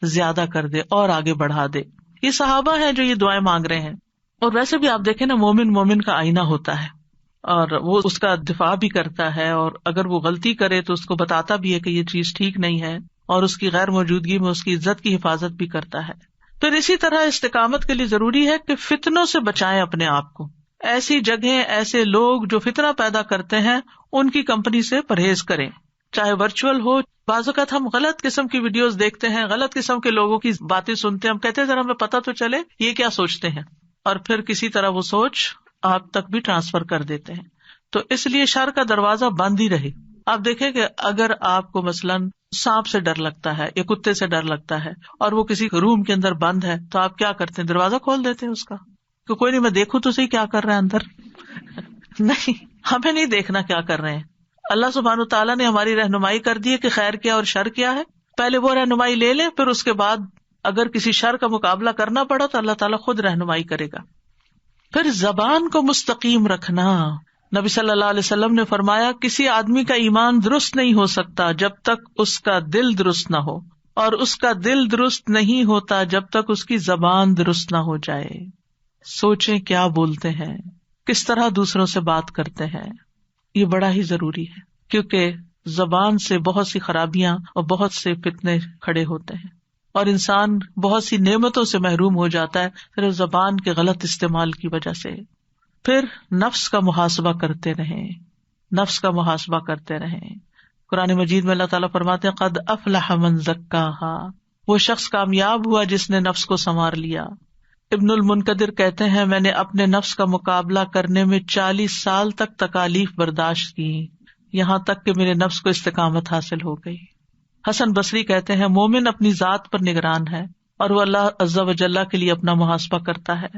زیادہ کر دے اور آگے بڑھا دے. یہ صحابہ ہیں جو یہ دعائیں مانگ رہے ہیں. اور ویسے بھی آپ دیکھیں نا, مومن کا آئینہ ہوتا ہے اور وہ اس کا دفاع بھی کرتا ہے, اور اگر وہ غلطی کرے تو اس کو بتاتا بھی ہے کہ یہ چیز ٹھیک نہیں ہے, اور اس کی غیر موجودگی میں اس کی عزت کی حفاظت بھی کرتا ہے. پھر اسی طرح استقامت کے لیے ضروری ہے کہ فتنوں سے بچائیں اپنے آپ کو. ایسی جگہیں, ایسے لوگ جو فتنہ پیدا کرتے ہیں ان کی کمپنی سے پرہیز کریں, چاہے ورچوئل ہو. بعض اوقات ہم غلط قسم کی ویڈیوز دیکھتے ہیں, غلط قسم کے لوگوں کی باتیں سنتے ہیں, ہم کہتے ہیں ذرا ہمیں پتہ تو چلے یہ کیا سوچتے ہیں, اور پھر کسی طرح وہ سوچ آپ تک بھی ٹرانسفر کر دیتے ہیں. تو اس لیے شر کا دروازہ بند ہی رہے. آپ دیکھیں کہ اگر آپ کو مثلاً سانپ سے ڈر لگتا ہے یا کتے سے ڈر لگتا ہے اور وہ کسی روم کے اندر بند ہے تو آپ کیا کرتے ہیں؟ دروازہ کھول دیتے ہیں اس کا کہ کوئی نہیں، میں دیکھوں تو صحیح کیا کر رہا ہے اندر. نہیں، ہمیں نہیں دیکھنا کیا کر رہے ہیں. اللہ سبحانہ تعالیٰ نے ہماری رہنمائی کر دی ہے کہ خیر کیا اور شر کیا ہے. پہلے وہ رہنمائی لے لیں، پھر اس کے بعد اگر کسی شر کا مقابلہ کرنا پڑا تو اللہ تعالیٰ خود رہنمائی کرے گا. پھر زبان کو مستقیم رکھنا. نبی صلی اللہ علیہ وسلم نے فرمایا کسی آدمی کا ایمان درست نہیں ہو سکتا جب تک اس کا دل درست نہ ہو، اور اس کا دل درست نہیں ہوتا جب تک اس کی زبان درست نہ ہو جائے. سوچیں کیا بولتے ہیں، کس طرح دوسروں سے بات کرتے ہیں، یہ بڑا ہی ضروری ہے، کیونکہ زبان سے بہت سی خرابیاں اور بہت سے فتنے کھڑے ہوتے ہیں اور انسان بہت سی نعمتوں سے محروم ہو جاتا ہے صرف زبان کے غلط استعمال کی وجہ سے. پھر نفس کا محاسبہ کرتے رہیں، نفس کا محاسبہ کرتے رہیں. قرآن مجید میں اللہ تعالیٰ فرماتے ہیں قد افلح من زکاہا، وہ شخص کامیاب ہوا جس نے نفس کو سنوار لیا. ابن المنکدر کہتے ہیں میں نے اپنے نفس کا مقابلہ کرنے میں 40 سال تک تکالیف برداشت کی، یہاں تک کہ میرے نفس کو استقامت حاصل ہو گئی. حسن بصری کہتے ہیں مومن اپنی ذات پر نگران ہے اور وہ اللہ عز و جل کے لیے اپنا محاسبہ کرتا ہے.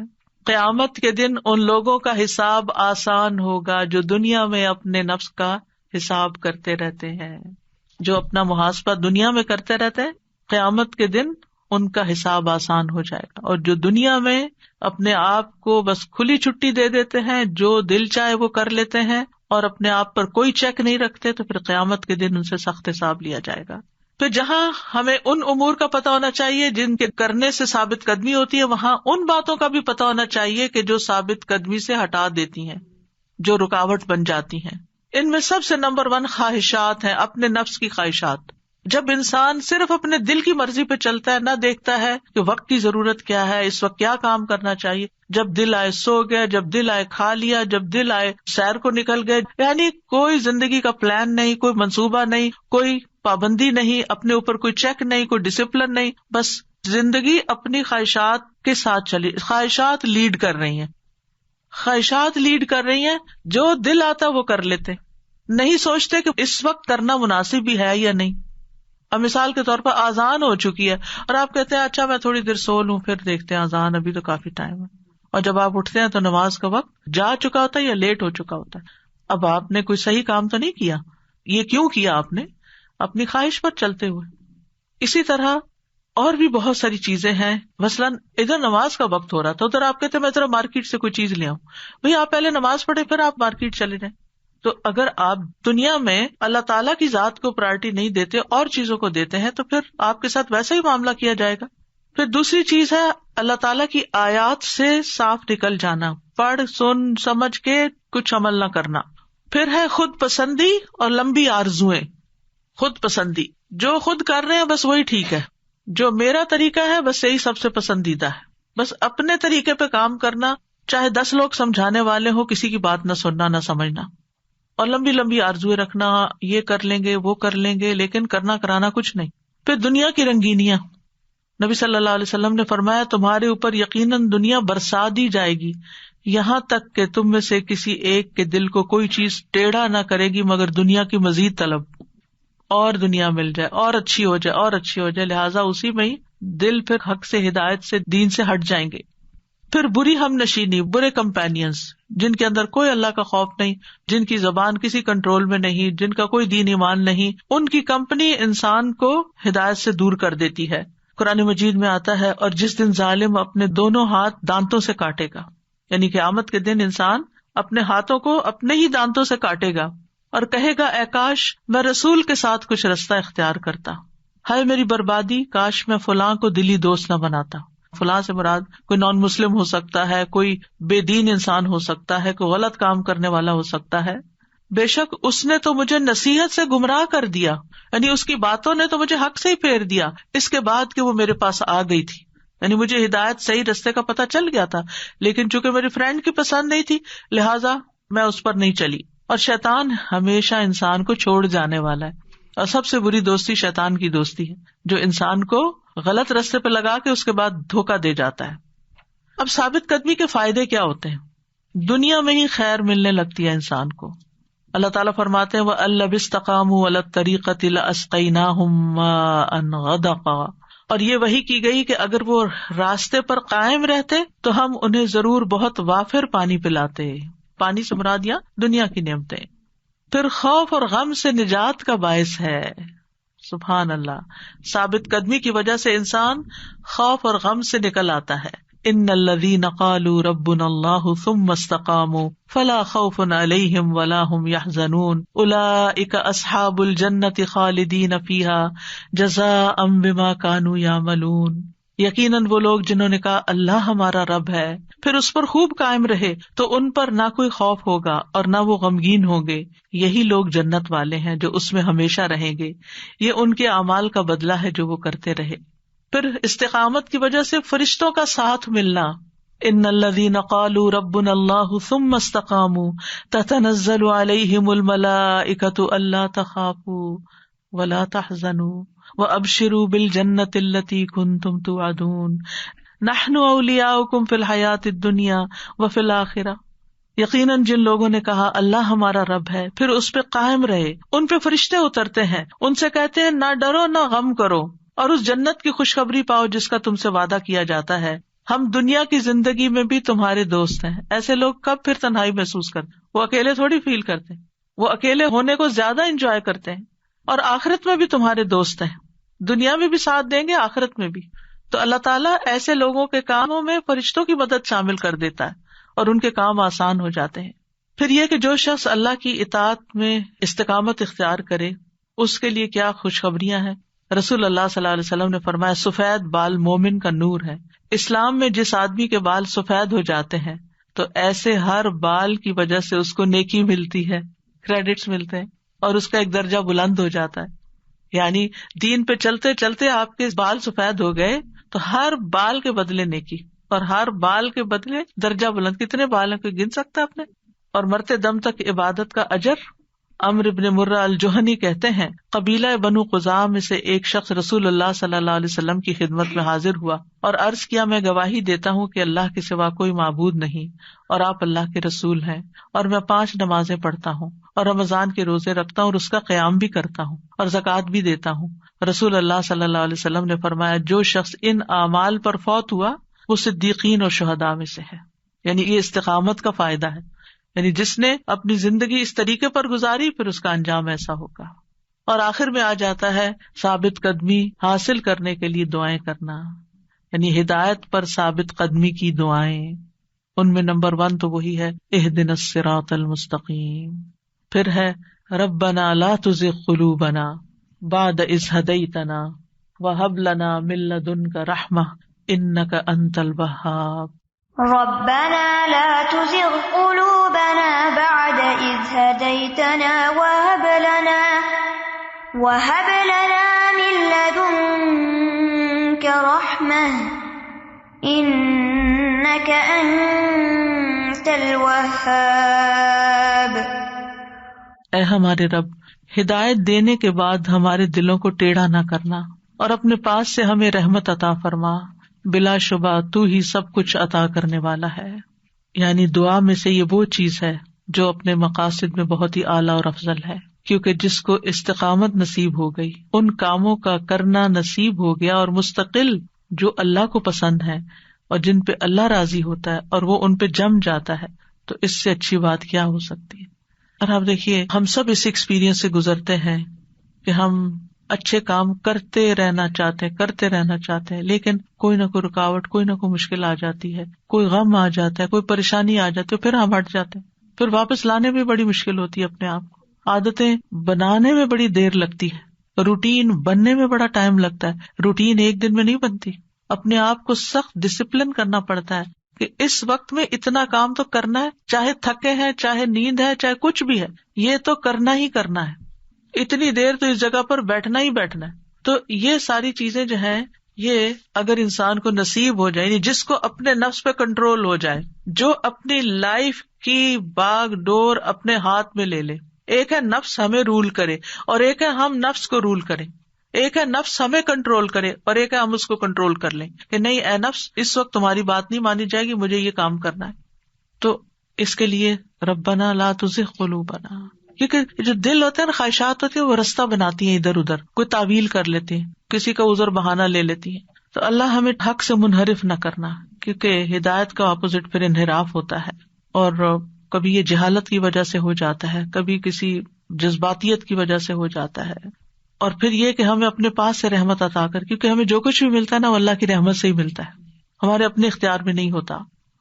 قیامت کے دن ان لوگوں کا حساب آسان ہوگا جو دنیا میں اپنے نفس کا حساب کرتے رہتے ہیں. جو اپنا محاسبہ دنیا میں کرتے رہتے ہیں قیامت کے دن ان کا حساب آسان ہو جائے گا. اور جو دنیا میں اپنے آپ کو بس کھلی چھٹی دے دیتے ہیں، جو دل چاہے وہ کر لیتے ہیں اور اپنے آپ پر کوئی چیک نہیں رکھتے، تو پھر قیامت کے دن ان سے سخت حساب لیا جائے گا. تو جہاں ہمیں ان امور کا پتہ ہونا چاہیے جن کے کرنے سے ثابت قدمی ہوتی ہے، وہاں ان باتوں کا بھی پتہ ہونا چاہیے کہ جو ثابت قدمی سے ہٹا دیتی ہیں، جو رکاوٹ بن جاتی ہیں. ان میں سب سے نمبر 1 خواہشات ہیں، اپنے نفس کی خواہشات. جب انسان صرف اپنے دل کی مرضی پہ چلتا ہے، نہ دیکھتا ہے کہ وقت کی ضرورت کیا ہے، اس وقت کیا کام کرنا چاہیے، جب دل آئے سو گیا، جب دل آئے کھا لیا، جب دل آئے سیر کو نکل گئے، یعنی کوئی زندگی کا پلان نہیں، کوئی منصوبہ نہیں، کوئی پابندی نہیں، اپنے اوپر کوئی چیک نہیں، کوئی ڈسپلن نہیں، بس زندگی اپنی خواہشات کے ساتھ چلی. خواہشات لیڈ کر رہی ہیں، خواہشات لیڈ کر رہی ہیں، جو دل آتا وہ کر لیتے، نہیں سوچتے کہ اس وقت کرنا مناسب بھی ہے یا نہیں. اب مثال کے طور پر آذان ہو چکی ہے اور آپ کہتے ہیں اچھا میں تھوڑی دیر سو لوں، پھر دیکھتے ہیں آذان ابھی تو کافی ٹائم ہے، اور جب آپ اٹھتے ہیں تو نماز کا وقت جا چکا ہوتا ہے یا لیٹ ہو چکا ہوتا ہے. اب آپ نے کوئی صحیح کام تو نہیں کیا. یہ کیوں کیا آپ نے؟ اپنی خواہش پر چلتے ہوئے. اسی طرح اور بھی بہت ساری چیزیں ہیں. مثلاً ادھر نماز کا وقت ہو رہا تھا، ادھر آپ کہتے ہیں میں ذرا مارکیٹ سے کوئی چیز لے آؤں. بھئی آپ پہلے نماز پڑھے پھر آپ مارکیٹ چلے جائیں. تو اگر آپ دنیا میں اللہ تعالیٰ کی ذات کو پرائرٹی نہیں دیتے اور چیزوں کو دیتے ہیں تو پھر آپ کے ساتھ ویسا ہی معاملہ کیا جائے گا. پھر دوسری چیز ہے اللہ تعالیٰ کی آیات سے صاف نکل جانا، پڑھ سن سمجھ کے کچھ عمل نہ کرنا. پھر ہے خود پسندی اور لمبی آرزوئیں. خود پسندی، جو خود کر رہے ہیں بس وہی ٹھیک ہے، جو میرا طریقہ ہے بس یہی سب سے پسندیدہ ہے. بس اپنے طریقے پہ کام کرنا، چاہے 10 لوگ سمجھانے والے ہوں، کسی کی بات نہ سننا نہ سمجھنا. اور لمبی لمبی آرزویں رکھنا، یہ کر لیں گے وہ کر لیں گے، لیکن کرنا کرانا کچھ نہیں. پھر دنیا کی رنگینیاں. نبی صلی اللہ علیہ وسلم نے فرمایا تمہارے اوپر یقیناً دنیا برسا دی جائے گی، یہاں تک کہ تم میں سے کسی ایک کے دل کو کوئی چیز ٹیڑھا نہ کرے گی مگر دنیا کی مزید طلب، اور دنیا مل جائے اور اچھی ہو جائے اور اچھی ہو جائے. لہٰذا اسی میں ہی دل پھر حق سے، ہدایت سے، دین سے ہٹ جائیں گے. پھر بری ہم نشینی، برے کمپینینز جن کے اندر کوئی اللہ کا خوف نہیں، جن کی زبان کسی کنٹرول میں نہیں، جن کا کوئی دین ایمان نہیں، ان کی کمپنی انسان کو ہدایت سے دور کر دیتی ہے. قرآن مجید میں آتا ہے اور جس دن ظالم اپنے دونوں ہاتھ دانتوں سے کاٹے گا، یعنی قیامت کے دن انسان اپنے ہاتھوں کو اپنے ہی دانتوں سے کاٹے گا اور کہے گا اے کاش میں رسول کے ساتھ کچھ رستہ اختیار کرتا، ہائے میری بربادی، کاش میں فلاں کو دلی دوست نہ بناتا. فلاں سے مراد کوئی نان مسلم ہو سکتا ہے، کوئی بے دین انسان ہو سکتا ہے، کوئی غلط کام کرنے والا ہو سکتا ہے. بے شک اس نے تو مجھے نصیحت سے گمراہ کر دیا، یعنی اس کی باتوں نے تو مجھے حق سے ہی پھیر دیا اس کے بعد کہ وہ میرے پاس آ گئی تھی. یعنی مجھے ہدایت صحیح رستے کا پتہ چل گیا تھا، لیکن چونکہ میری فرینڈ کی پسند نہیں تھی لہٰذا میں اس پر نہیں چلی. اور شیطان ہمیشہ انسان کو چھوڑ جانے والا ہے، اور سب سے بری دوستی شیطان کی دوستی ہے جو انسان کو غلط رستے پہ لگا کے اس کے بعد دھوکہ دے جاتا ہے. اب ثابت قدمی کے فائدے کیا ہوتے ہیں؟ دنیا میں ہی خیر ملنے لگتی ہے انسان کو. اللہ تعالیٰ فرماتے ہیں وَأَلَّ بِاسْتَقَامُوا عَلَى الطَّرِيقَةِ لَأَسْقَيْنَاهُمْ مَاءً غَدَقًا. اور یہ وحی کی گئی کہ اگر وہ راستے پر قائم رہتے تو ہم انہیں ضرور بہت وافر پانی پلاتے. پانی سے مراد یہاں دنیا کی نعمتیں. پھر خوف اور غم سے نجات کا باعث ہے. سبحان اللہ. ثابت قدمی کی وجہ سے انسان خوف اور غم سے نکل آتا ہے. ان الذین قالوا ربنا اللہ ثم استقاموا فلا خوف علیہم ولا هم يحزنون اولئک اصحاب الجنۃ خالدین فیہا جزاء بما كانوا یعملون. یقیناً وہ لوگ جنہوں نے کہا اللہ ہمارا رب ہے پھر اس پر خوب قائم رہے تو ان پر نہ کوئی خوف ہوگا اور نہ وہ غمگین ہوں گے. یہی لوگ جنت والے ہیں جو اس میں ہمیشہ رہیں گے. یہ ان کے اعمال کا بدلہ ہے جو وہ کرتے رہے. پھر استقامت کی وجہ سے فرشتوں کا ساتھ ملنا. ان الذین قالوا ربنا اللہ ثم استقاموا تتنزل علیہم الملائکۃ الا تخافوا ولا تحزنوا وابشروا بالجنۃ التی کنتم توعدون نحن اولیاؤکم فی الحیاۃ الدنیا وفی الآخرہ. یقیناً جن لوگوں نے کہا اللہ ہمارا رب ہے پھر اس پہ قائم رہے ان پہ فرشتے اترتے ہیں ان سے کہتے ہیں نہ ڈرو نہ غم کرو اور اس جنت کی خوشخبری پاؤ جس کا تم سے وعدہ کیا جاتا ہے. ہم دنیا کی زندگی میں بھی تمہارے دوست ہیں. ایسے لوگ کب پھر تنہائی محسوس کرتے؟ وہ اکیلے تھوڑی فیل کرتے ہیں. وہ اکیلے ہونے کو زیادہ انجوائے کرتے ہیں. اور آخرت میں بھی تمہارے دوست ہیں. دنیا میں بھی ساتھ دیں گے آخرت میں بھی. تو اللہ تعالیٰ ایسے لوگوں کے کاموں میں فرشتوں کی مدد شامل کر دیتا ہے اور ان کے کام آسان ہو جاتے ہیں. پھر یہ کہ جو شخص اللہ کی اطاعت میں استقامت اختیار کرے اس کے لیے کیا خوشخبریاں ہیں. رسول اللہ صلی اللہ علیہ وسلم نے فرمایا سفید بال مومن کا نور ہے. اسلام میں جس آدمی کے بال سفید ہو جاتے ہیں تو ایسے ہر بال کی وجہ سے اس کو نیکی ملتی ہے, کریڈٹس ملتے ہیں اور اس کا ایک درجہ بلند ہو جاتا ہے. یعنی دین پہ چلتے چلتے آپ کے بال سفید ہو گئے تو ہر بال کے بدلے نیکی اور ہر بال کے بدلے درجہ بلند. کتنے بال ہیں کوئی گن سکتا ہے اپنے؟ اور مرتے دم تک عبادت کا اجر. عمرو بن مرہ الجہنی کہتے ہیں قبیلہ بنو قزاع میں سے ایک شخص رسول اللہ صلی اللہ علیہ وسلم کی خدمت میں حاضر ہوا اور عرض کیا میں گواہی دیتا ہوں کہ اللہ کے سوا کوئی معبود نہیں اور آپ اللہ کے رسول ہیں اور میں 5 نمازیں پڑھتا ہوں اور رمضان کے روزے رکھتا ہوں اور اس کا قیام بھی کرتا ہوں اور زکوٰۃ بھی دیتا ہوں. رسول اللہ صلی اللہ علیہ وسلم نے فرمایا جو شخص ان اعمال پر فوت ہوا وہ صدیقین اور شہداء میں سے ہے. یعنی یہ استقامت کا فائدہ ہے. یعنی جس نے اپنی زندگی اس طریقے پر گزاری پھر اس کا انجام ایسا ہوگا. اور آخر میں آ جاتا ہے ثابت قدمی حاصل کرنے کے لیے دعائیں کرنا, یعنی ہدایت پر ثابت قدمی کی دعائیں. ان میں نمبر 1 تو وہی ہے اہدنا الصراط المستقیم. پھر ہے ربنا لا تزغ قلوبنا بعد اذ ہدیتنا وہب لنا من لدنک رحمہ انک انت الوہاب. ربنا لا تزغ قلوبنا بعد إذ هديتنا وهب لنا من لدنك رحمة إنك أنت الوهاب. اے ہمارے رب ہدایت دینے کے بعد ہمارے دلوں کو ٹیڑھا نہ کرنا اور اپنے پاس سے ہمیں رحمت عطا فرما. بلا شبہ تو ہی سب کچھ عطا کرنے والا ہے. یعنی دعا میں سے یہ وہ چیز ہے جو اپنے مقاصد میں بہت ہی اعلیٰ اور افضل ہے, کیونکہ جس کو استقامت نصیب ہو گئی, ان کاموں کا کرنا نصیب ہو گیا اور مستقل جو اللہ کو پسند ہے اور جن پہ اللہ راضی ہوتا ہے اور وہ ان پہ جم جاتا ہے, تو اس سے اچھی بات کیا ہو سکتی ہے. اور آپ دیکھیے ہم سب اس ایکسپیرئنس سے گزرتے ہیں کہ ہم اچھے کام کرتے رہنا چاہتے ہیں لیکن کوئی نہ کوئی رکاوٹ, کوئی نہ کوئی مشکل آ جاتی ہے, کوئی غم آ جاتا ہے, کوئی پریشانی آ جاتی ہے, پھر ہم ہٹ جاتے ہیں. پھر واپس لانے میں بڑی مشکل ہوتی ہے اپنے آپ کو. عادتیں بنانے میں بڑی دیر لگتی ہے, روٹین بننے میں بڑا ٹائم لگتا ہے. روٹین ایک دن میں نہیں بنتی. اپنے آپ کو سخت ڈسپلن کرنا پڑتا ہے کہ اس وقت میں اتنا کام تو کرنا ہے, چاہے تھکے ہیں, چاہے نیند ہے, چاہے کچھ بھی ہے, یہ تو کرنا ہی کرنا ہے. اتنی دیر تو اس جگہ پر بیٹھنا ہی بیٹھنا ہے. تو یہ ساری چیزیں جو ہیں یہ اگر انسان کو نصیب ہو جائے, یعنی جس کو اپنے نفس پہ کنٹرول ہو جائے, جو اپنی لائف کی باغ ڈور اپنے ہاتھ میں لے لے. ایک ہے نفس ہمیں رول کرے اور ایک ہے ہم نفس کو رول کریں. ایک ہے نفس ہمیں کنٹرول کرے اور ایک ہے ہم اس کو کنٹرول کر لیں کہ نہیں اے نفس اس وقت تمہاری بات نہیں مانی جائے گی, مجھے یہ کام کرنا ہے. تو اس کے لیے ربنا لا تزغ قلوبنا, کیونکہ جو دل ہوتے ہیں نا, خواہشات ہوتی ہیں, وہ رستہ بناتی ہیں ادھر ادھر, کوئی تعویل کر لیتے ہیں, کسی کا عذر بہانہ لے لیتی ہیں. تو اللہ ہمیں حق سے منحرف نہ کرنا, کیونکہ ہدایت کا اپوزٹ پھر انحراف ہوتا ہے, اور کبھی یہ جہالت کی وجہ سے ہو جاتا ہے, کبھی کسی جذباتیت کی وجہ سے ہو جاتا ہے, اور پھر یہ کہ ہمیں اپنے پاس سے رحمت عطا کر, کیونکہ ہمیں جو کچھ بھی ملتا ہے نا وہ اللہ کی رحمت سے ہی ملتا ہے, ہمارے اپنے اختیار میں نہیں ہوتا.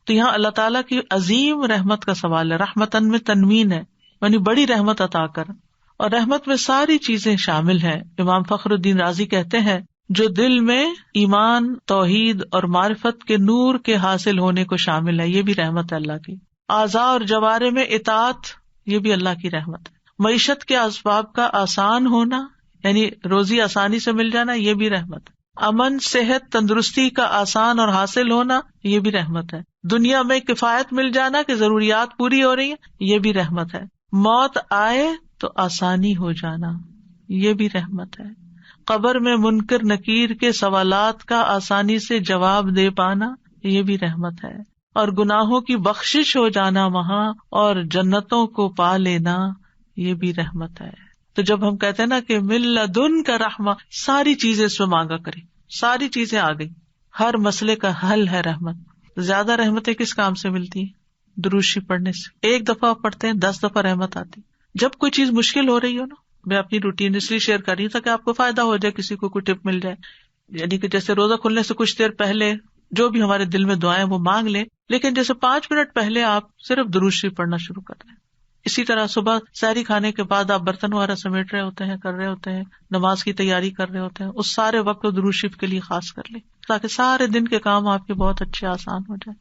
تو یہاں اللہ تعالیٰ کی عظیم رحمت کا سوال ہے. رحمتن میں تنوین ہے, یعنی بڑی رحمت عطا کر, اور رحمت میں ساری چیزیں شامل ہیں. امام فخر الدین رازی کہتے ہیں جو دل میں ایمان, توحید اور معرفت کے نور کے حاصل ہونے کو شامل ہے, یہ بھی رحمت ہے اللہ کی. اعضاء اور جوارے میں اطاعت, یہ بھی اللہ کی رحمت ہے. معیشت کے اسباب کا آسان ہونا, یعنی روزی آسانی سے مل جانا, یہ بھی رحمت ہے. امن, صحت, تندرستی کا آسان اور حاصل ہونا, یہ بھی رحمت ہے. دنیا میں کفایت مل جانا کہ ضروریات پوری ہو رہی ہیں, یہ بھی رحمت ہے. موت آئے تو آسانی ہو جانا, یہ بھی رحمت ہے. قبر میں منکر نکیر کے سوالات کا آسانی سے جواب دے پانا, یہ بھی رحمت ہے. اور گناہوں کی بخشش ہو جانا وہاں, اور جنتوں کو پا لینا, یہ بھی رحمت ہے. تو جب ہم کہتے ہیں نا کہ من لدن کا رحمہ, ساری چیزیں اس میں مانگا کریں, ساری چیزیں آ گئی, ہر مسئلے کا حل ہے رحمت. زیادہ رحمتیں کس کام سے ملتی ہیں؟ درود شریف پڑھنے سے. ایک دفعہ پڑھتے ہیں 10 دفعہ رحمت آتی. جب کوئی چیز مشکل ہو رہی ہو نا, میں اپنی روٹین اس لیے شیئر کر رہی ہوں تاکہ آپ کو فائدہ ہو جائے, کسی کو کوئی ٹپ مل جائے. یعنی کہ جیسے روزہ کھلنے سے کچھ دیر پہلے جو بھی ہمارے دل میں دعائیں وہ مانگ لیں, لیکن جیسے 5 منٹ پہلے آپ صرف درود شریف پڑھنا شروع کر دیں. اسی طرح صبح سحری کھانے کے بعد آپ برتن وغیرہ سمیٹ رہے ہوتے ہیں, کر رہے ہوتے ہیں, نماز کی تیاری کر رہے ہوتے ہیں, اس سارے وقت کو درود شریف کے لیے خاص کر لیں تاکہ سارے دن کے کام آپ کے بہت اچھے آسان ہو جائیں.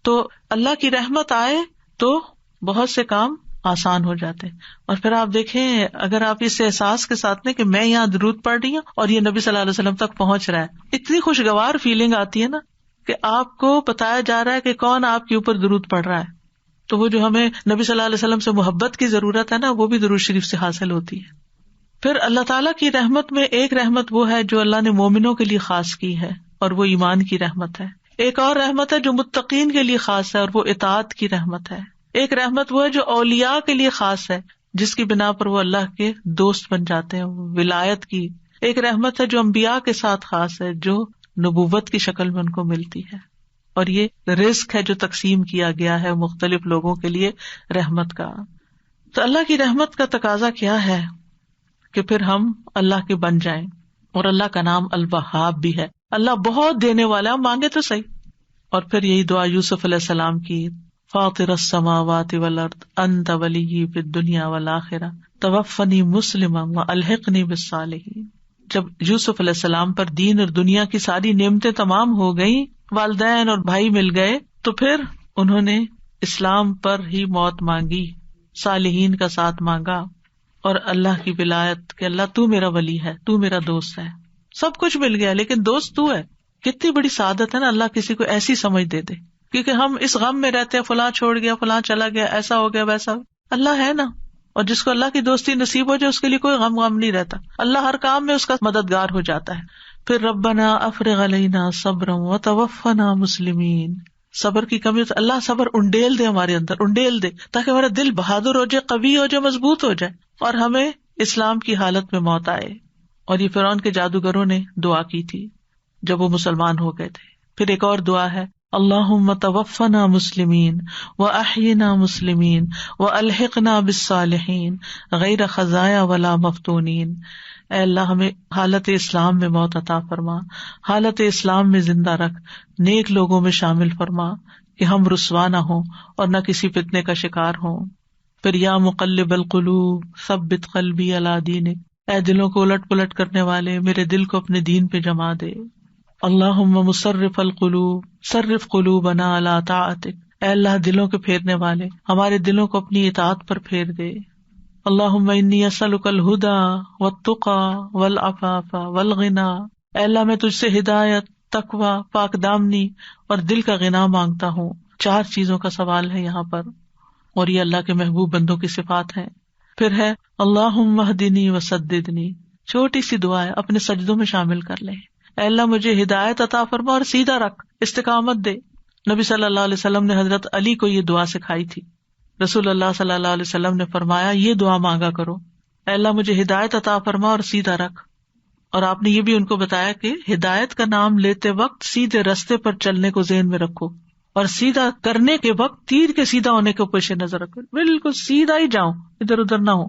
تو اللہ کی رحمت آئے تو بہت سے کام آسان ہو جاتے ہیں. اور پھر آپ دیکھیں, اگر آپ اس احساس کے ساتھ نے کہ میں یہاں درود پڑھ رہی ہوں اور یہ نبی صلی اللہ علیہ وسلم تک پہنچ رہا ہے, اتنی خوشگوار فیلنگ آتی ہے نا کہ آپ کو بتایا جا رہا ہے کہ کون آپ کے اوپر درود پڑھ رہا ہے. تو وہ جو ہمیں نبی صلی اللہ علیہ وسلم سے محبت کی ضرورت ہے نا, وہ بھی درود شریف سے حاصل ہوتی ہے. پھر اللہ تعالیٰ کی رحمت میں ایک رحمت وہ ہے جو اللہ نے مومنوں کے لیے خاص کی ہے, اور وہ ایمان کی رحمت ہے. ایک اور رحمت ہے جو متقین کے لیے خاص ہے, اور وہ اطاعت کی رحمت ہے. ایک رحمت وہ ہے جو اولیاء کے لیے خاص ہے, جس کی بنا پر وہ اللہ کے دوست بن جاتے ہیں, ولایت کی. ایک رحمت ہے جو انبیاء کے ساتھ خاص ہے, جو نبوت کی شکل میں ان کو ملتی ہے. اور یہ رزق ہے جو تقسیم کیا گیا ہے مختلف لوگوں کے لیے رحمت کا. تو اللہ کی رحمت کا تقاضا کیا ہے کہ پھر ہم اللہ کے بن جائیں. اور اللہ کا نام الوہاب بھی ہے, اللہ بہت دینے والا ہے, مانگے تو صحیح. اور پھر یہی دعا یوسف علیہ السلام کی, فاطر السماوات والارض انت ولی فی الدنیا والآخرہ توفنی مسلما والحقنی بالصالحین. جب یوسف علیہ السلام پر دین اور دنیا کی ساری نعمتیں تمام ہو گئیں, والدین اور بھائی مل گئے, تو پھر انہوں نے اسلام پر ہی موت مانگی, صالحین کا ساتھ مانگا, اور اللہ کی ولایت کہ اللہ تو میرا ولی ہے, تو میرا دوست ہے. سب کچھ مل گیا لیکن دوست تو ہے. کتنی بڑی سعادت ہے نا اللہ کسی کو ایسی سمجھ دے دے, کیونکہ ہم اس غم میں رہتے ہیں, فلاں چھوڑ گیا, فلاں چلا گیا, ایسا ہو گیا, ویسا. اللہ ہے نا, اور جس کو اللہ کی دوستی نصیب ہو جائے اس کے لیے کوئی غم نہیں رہتا. اللہ ہر کام میں اس کا مددگار ہو جاتا ہے. پھر ربنا افرغ علینا صبرا وتوفنا مسلمین. صبر کی کمی, اللہ صبر انڈیل دے ہمارے اندر, انڈیل دے تاکہ ہمارا دل بہادر ہو جائے, قوی ہو جائے, مضبوط ہو جائے, اور ہمیں اسلام کی حالت میں موت آئے. اور یہ فرعون کے جادوگروں نے دعا کی تھی جب وہ مسلمان ہو گئے تھے. پھر ایک اور دعا ہے, اللہم توفنا مسلمین واحینا مسلمین والحقنا بالصالحین غیر خزایا ولا مفتونین. اے اللہ ہمیں حالت اسلام میں موت عطا فرما, حالت اسلام میں زندہ رکھ, نیک لوگوں میں شامل فرما کہ ہم رسوا نہ ہوں اور نہ کسی فتنے کا شکار ہوں. پھر یا مقلب القلوب ثبت قلبی علی دینک. اے دلوں کو الٹ پلٹ کرنے والے, میرے دل کو اپنے دین پہ جما دے. اللہم مصرف القلوب صرف قلوبنا علی طاعتک. اے اللہ دلوں کے پھیرنے والے, ہمارے دلوں کو اپنی اطاعت پر پھیر دے. اللہم انی اسألک الہدی والتقی والعفاف والغنی. اے اللہ میں تجھ سے ہدایت, تقوی, پاک دامنی اور دل کا غنا مانگتا ہوں. 4 چیزوں کا سوال ہے یہاں پر, اور یہ اللہ کے محبوب بندوں کی صفات ہیں. پھر ہے اللہم اہدنی وسددنی, چھوٹی سی دعا ہے, اپنے سجدوں میں شامل کر لیں. اے اللہ مجھے ہدایت عطا فرما اور سیدھا رکھ, استقامت دے. نبی صلی اللہ علیہ وسلم نے حضرت علی کو یہ دعا سکھائی تھی. رسول اللہ صلی اللہ علیہ وسلم نے فرمایا یہ دعا مانگا کرو, اے اللہ مجھے ہدایت عطا فرما اور سیدھا رکھ. اور آپ نے یہ بھی ان کو بتایا کہ ہدایت کا نام لیتے وقت سیدھے رستے پر چلنے کو ذہن میں رکھو, اور سیدھا کرنے کے وقت تیر کے سیدھا ہونے کو پیش نظر رکھو, بالکل سیدھا ہی جاؤں, ادھر ادھر نہ ہو.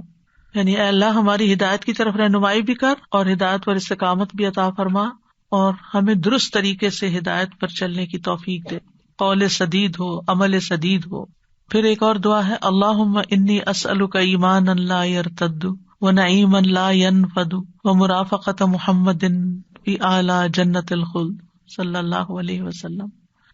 یعنی اے اللہ ہماری ہدایت کی طرف رہنمائی بھی کر اور ہدایت پر استقامت بھی عطا فرما, اور ہمیں درست طریقے سے ہدایت پر چلنے کی توفیق دے, قول سدید ہو, عمل سدید ہو. پھر ایک اور دعا ہے, اللہم انی اسألک ایمانا لا یرتد ونعیما لا ینفد ومرافقۃ محمد فی اعلی جنت الخلد صلی اللہ علیہ وسلم.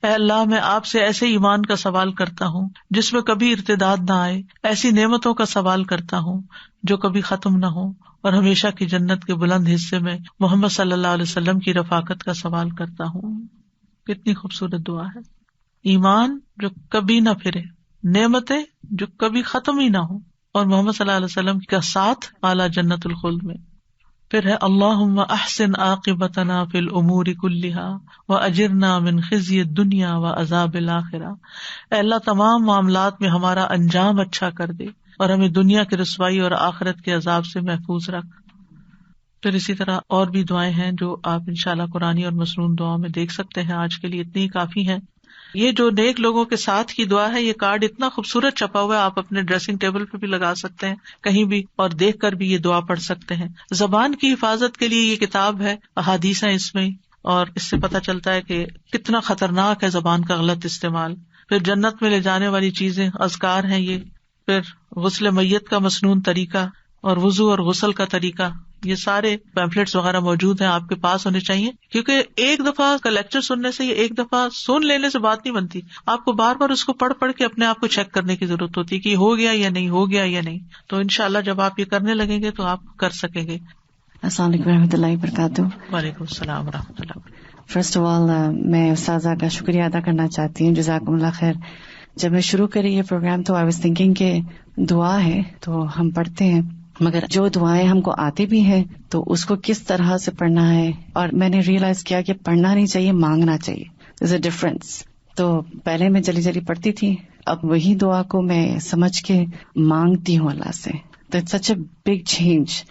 اے اللہ میں آپ سے ایسے ایمان کا سوال کرتا ہوں جس میں کبھی ارتداد نہ آئے, ایسی نعمتوں کا سوال کرتا ہوں جو کبھی ختم نہ ہو, اور ہمیشہ کی جنت کے بلند حصے میں محمد صلی اللہ علیہ وسلم کی رفاقت کا سوال کرتا ہوں. کتنی خوبصورت دعا ہے. ایمان جو کبھی نہ پھرے, نعمتیں جو کبھی ختم ہی نہ ہو, اور محمد صلی اللہ علیہ وسلم کا ساتھ اعلیٰ جنت الخلد میں. پھر ہے اللہم احسن عاقبتنا فی الامور کلہا واجرنا من خزی الدنیا وعذاب الآخرہ. اے اللہ تمام معاملات میں ہمارا انجام اچھا کر دے اور ہمیں دنیا کی رسوائی اور آخرت کے عذاب سے محفوظ رکھ. پھر اسی طرح اور بھی دعائیں ہیں جو آپ انشاءاللہ قرآنی اور مسنون دعاؤں میں دیکھ سکتے ہیں. آج کے لیے اتنی ہی کافی ہیں. یہ جو نیک لوگوں کے ساتھ کی دعا ہے, یہ کارڈ اتنا خوبصورت چھپا ہوا ہے, آپ اپنے ڈریسنگ ٹیبل پہ بھی لگا سکتے ہیں کہیں بھی, اور دیکھ کر بھی یہ دعا پڑھ سکتے ہیں. زبان کی حفاظت کے لیے یہ کتاب ہے, احادیث ہیں اس میں, اور اس سے پتہ چلتا ہے کہ کتنا خطرناک ہے زبان کا غلط استعمال. پھر جنت میں لے جانے والی چیزیں, اذکار ہیں یہ. پھر غسل میت کا مسنون طریقہ اور وضو اور غسل کا طریقہ, یہ سارے پیمفلیٹس وغیرہ موجود ہیں, آپ کے پاس ہونے چاہیے, کیونکہ ایک دفعہ کا لیکچر سننے سے, ایک دفعہ سن لینے سے بات نہیں بنتی. آپ کو بار بار اس کو پڑھ پڑھ کے اپنے آپ کو چیک کرنے کی ضرورت ہوتی ہے کہ ہو گیا یا نہیں, ہو گیا یا نہیں. تو انشاءاللہ جب آپ یہ کرنے لگیں گے تو آپ کر سکیں گے. السلام علیکم ورحمۃ اللہ وبرکاتہ. وعلیکم السلام ورحمۃ اللہ. فرسٹ آف آل میں استاذہ کا شکریہ ادا کرنا چاہتی ہوں, جزاکم اللہ خیر. جب میں شروع کری یہ پروگرام تو آئی واز تھنکنگ کہ دعا ہے تو ہم پڑھتے ہیں, مگر جو دعائیں ہم کو آتی بھی ہیں تو اس کو کس طرح سے پڑھنا ہے, اور میں نے ریئلائز کیا کہ پڑھنا نہیں چاہیے, مانگنا چاہیے. There's a difference. تو پہلے میں جلدی جلدی پڑھتی تھی, اب وہی دعا کو میں سمجھ کے مانگتی ہوں اللہ سے. تو it's such a big change.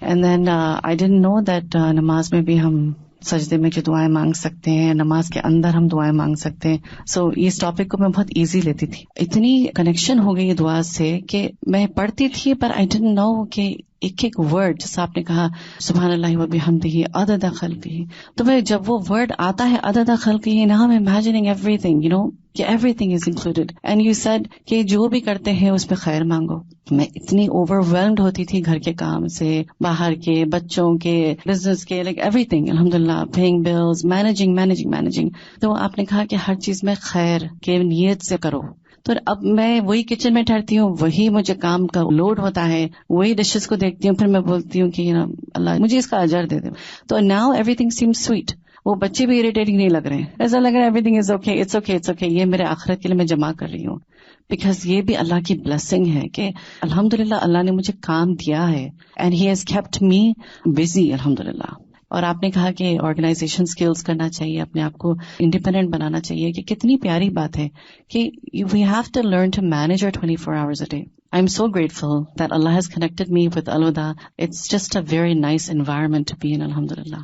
And then I didn't know that نماز میں بھی ہم سجدے میں جو دعائیں مانگ سکتے ہیں, نماز کے اندر ہم دعائیں مانگ سکتے ہیں. سو اس ٹاپک کو میں بہت ایزی لیتی تھی. اتنی کنیکشن ہو گئی یہ دعا سے کہ میں پڑھتی تھی پر آئی ڈنٹ نو کہ ایک ایک ورڈ, جیسا آپ نے کہا سبحان اللہ و بحمدہ عدد خلقہ, تو میں جب وہ ورڈ آتا ہے عدد خلقہ, now I'm imagining everything, کہ everything is included. And you said کہ جو بھی کرتے ہیں اس میں خیر مانگو. میں اتنی overwhelmed ہوتی تھی گھر کے کام سے, باہر کے, بچوں کے, بزنس کے, like everything, الحمدللہ, paying bills, managing. تو آپ نے کہا کہ ہر چیز میں خیر کے نیت سے کرو. تو اب میں وہی کچن میں ٹھہرتی ہوں, وہی مجھے کام کا لوڈ ہوتا ہے, وہی ڈشز کو دیکھتی ہوں, پھر میں بولتی ہوں کہ اللہ مجھے اس کا اجر دے دے. تو now everything seems sweet. وہ بچے بھی اریٹیٹنگ نہیں لگ رہے ہیں, ایسا لگ رہا ہے everything is okay, it's okay, یہ میرے آخرت کے لیے میں جمع کر رہی ہوں. بیکاز یہ بھی اللہ کی بلیسنگ ہے کہ الحمدللہ اللہ نے مجھے کام دیا ہے, and he has kept me busy الحمدللہ. اور آپ نے کہا کہ آرگنائزیشن اسکلز کرنا چاہیے, اپنے آپ کو انڈیپینڈنٹ بنانا چاہیے, کہ کتنی پیاری بات ہے کہ we have to learn to manage our 24 hours a day. I'm so grateful that Allah has connected me with Al-Huda. It's just a very nice environment to be in, alhamdulillah.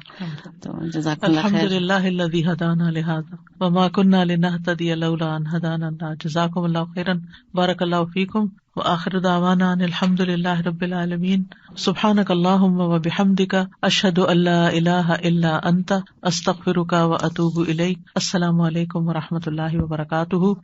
So, jazakallah khair. Alhamdulillah alladhi hadana li hadha wa ma kunna linahtadiya lawla an hadana Allah. Jazakumullahu khairan. Barakallahu feekum. wa akhiru da'wana alhamdulillahi rabbil alamin. Subhanakallahumma wa bihamdika ashhadu an la ilaha illa anta astaghfiruka wa atubu ilayk. Assalamu alaikum wa rahmatullahi wa barakatuh.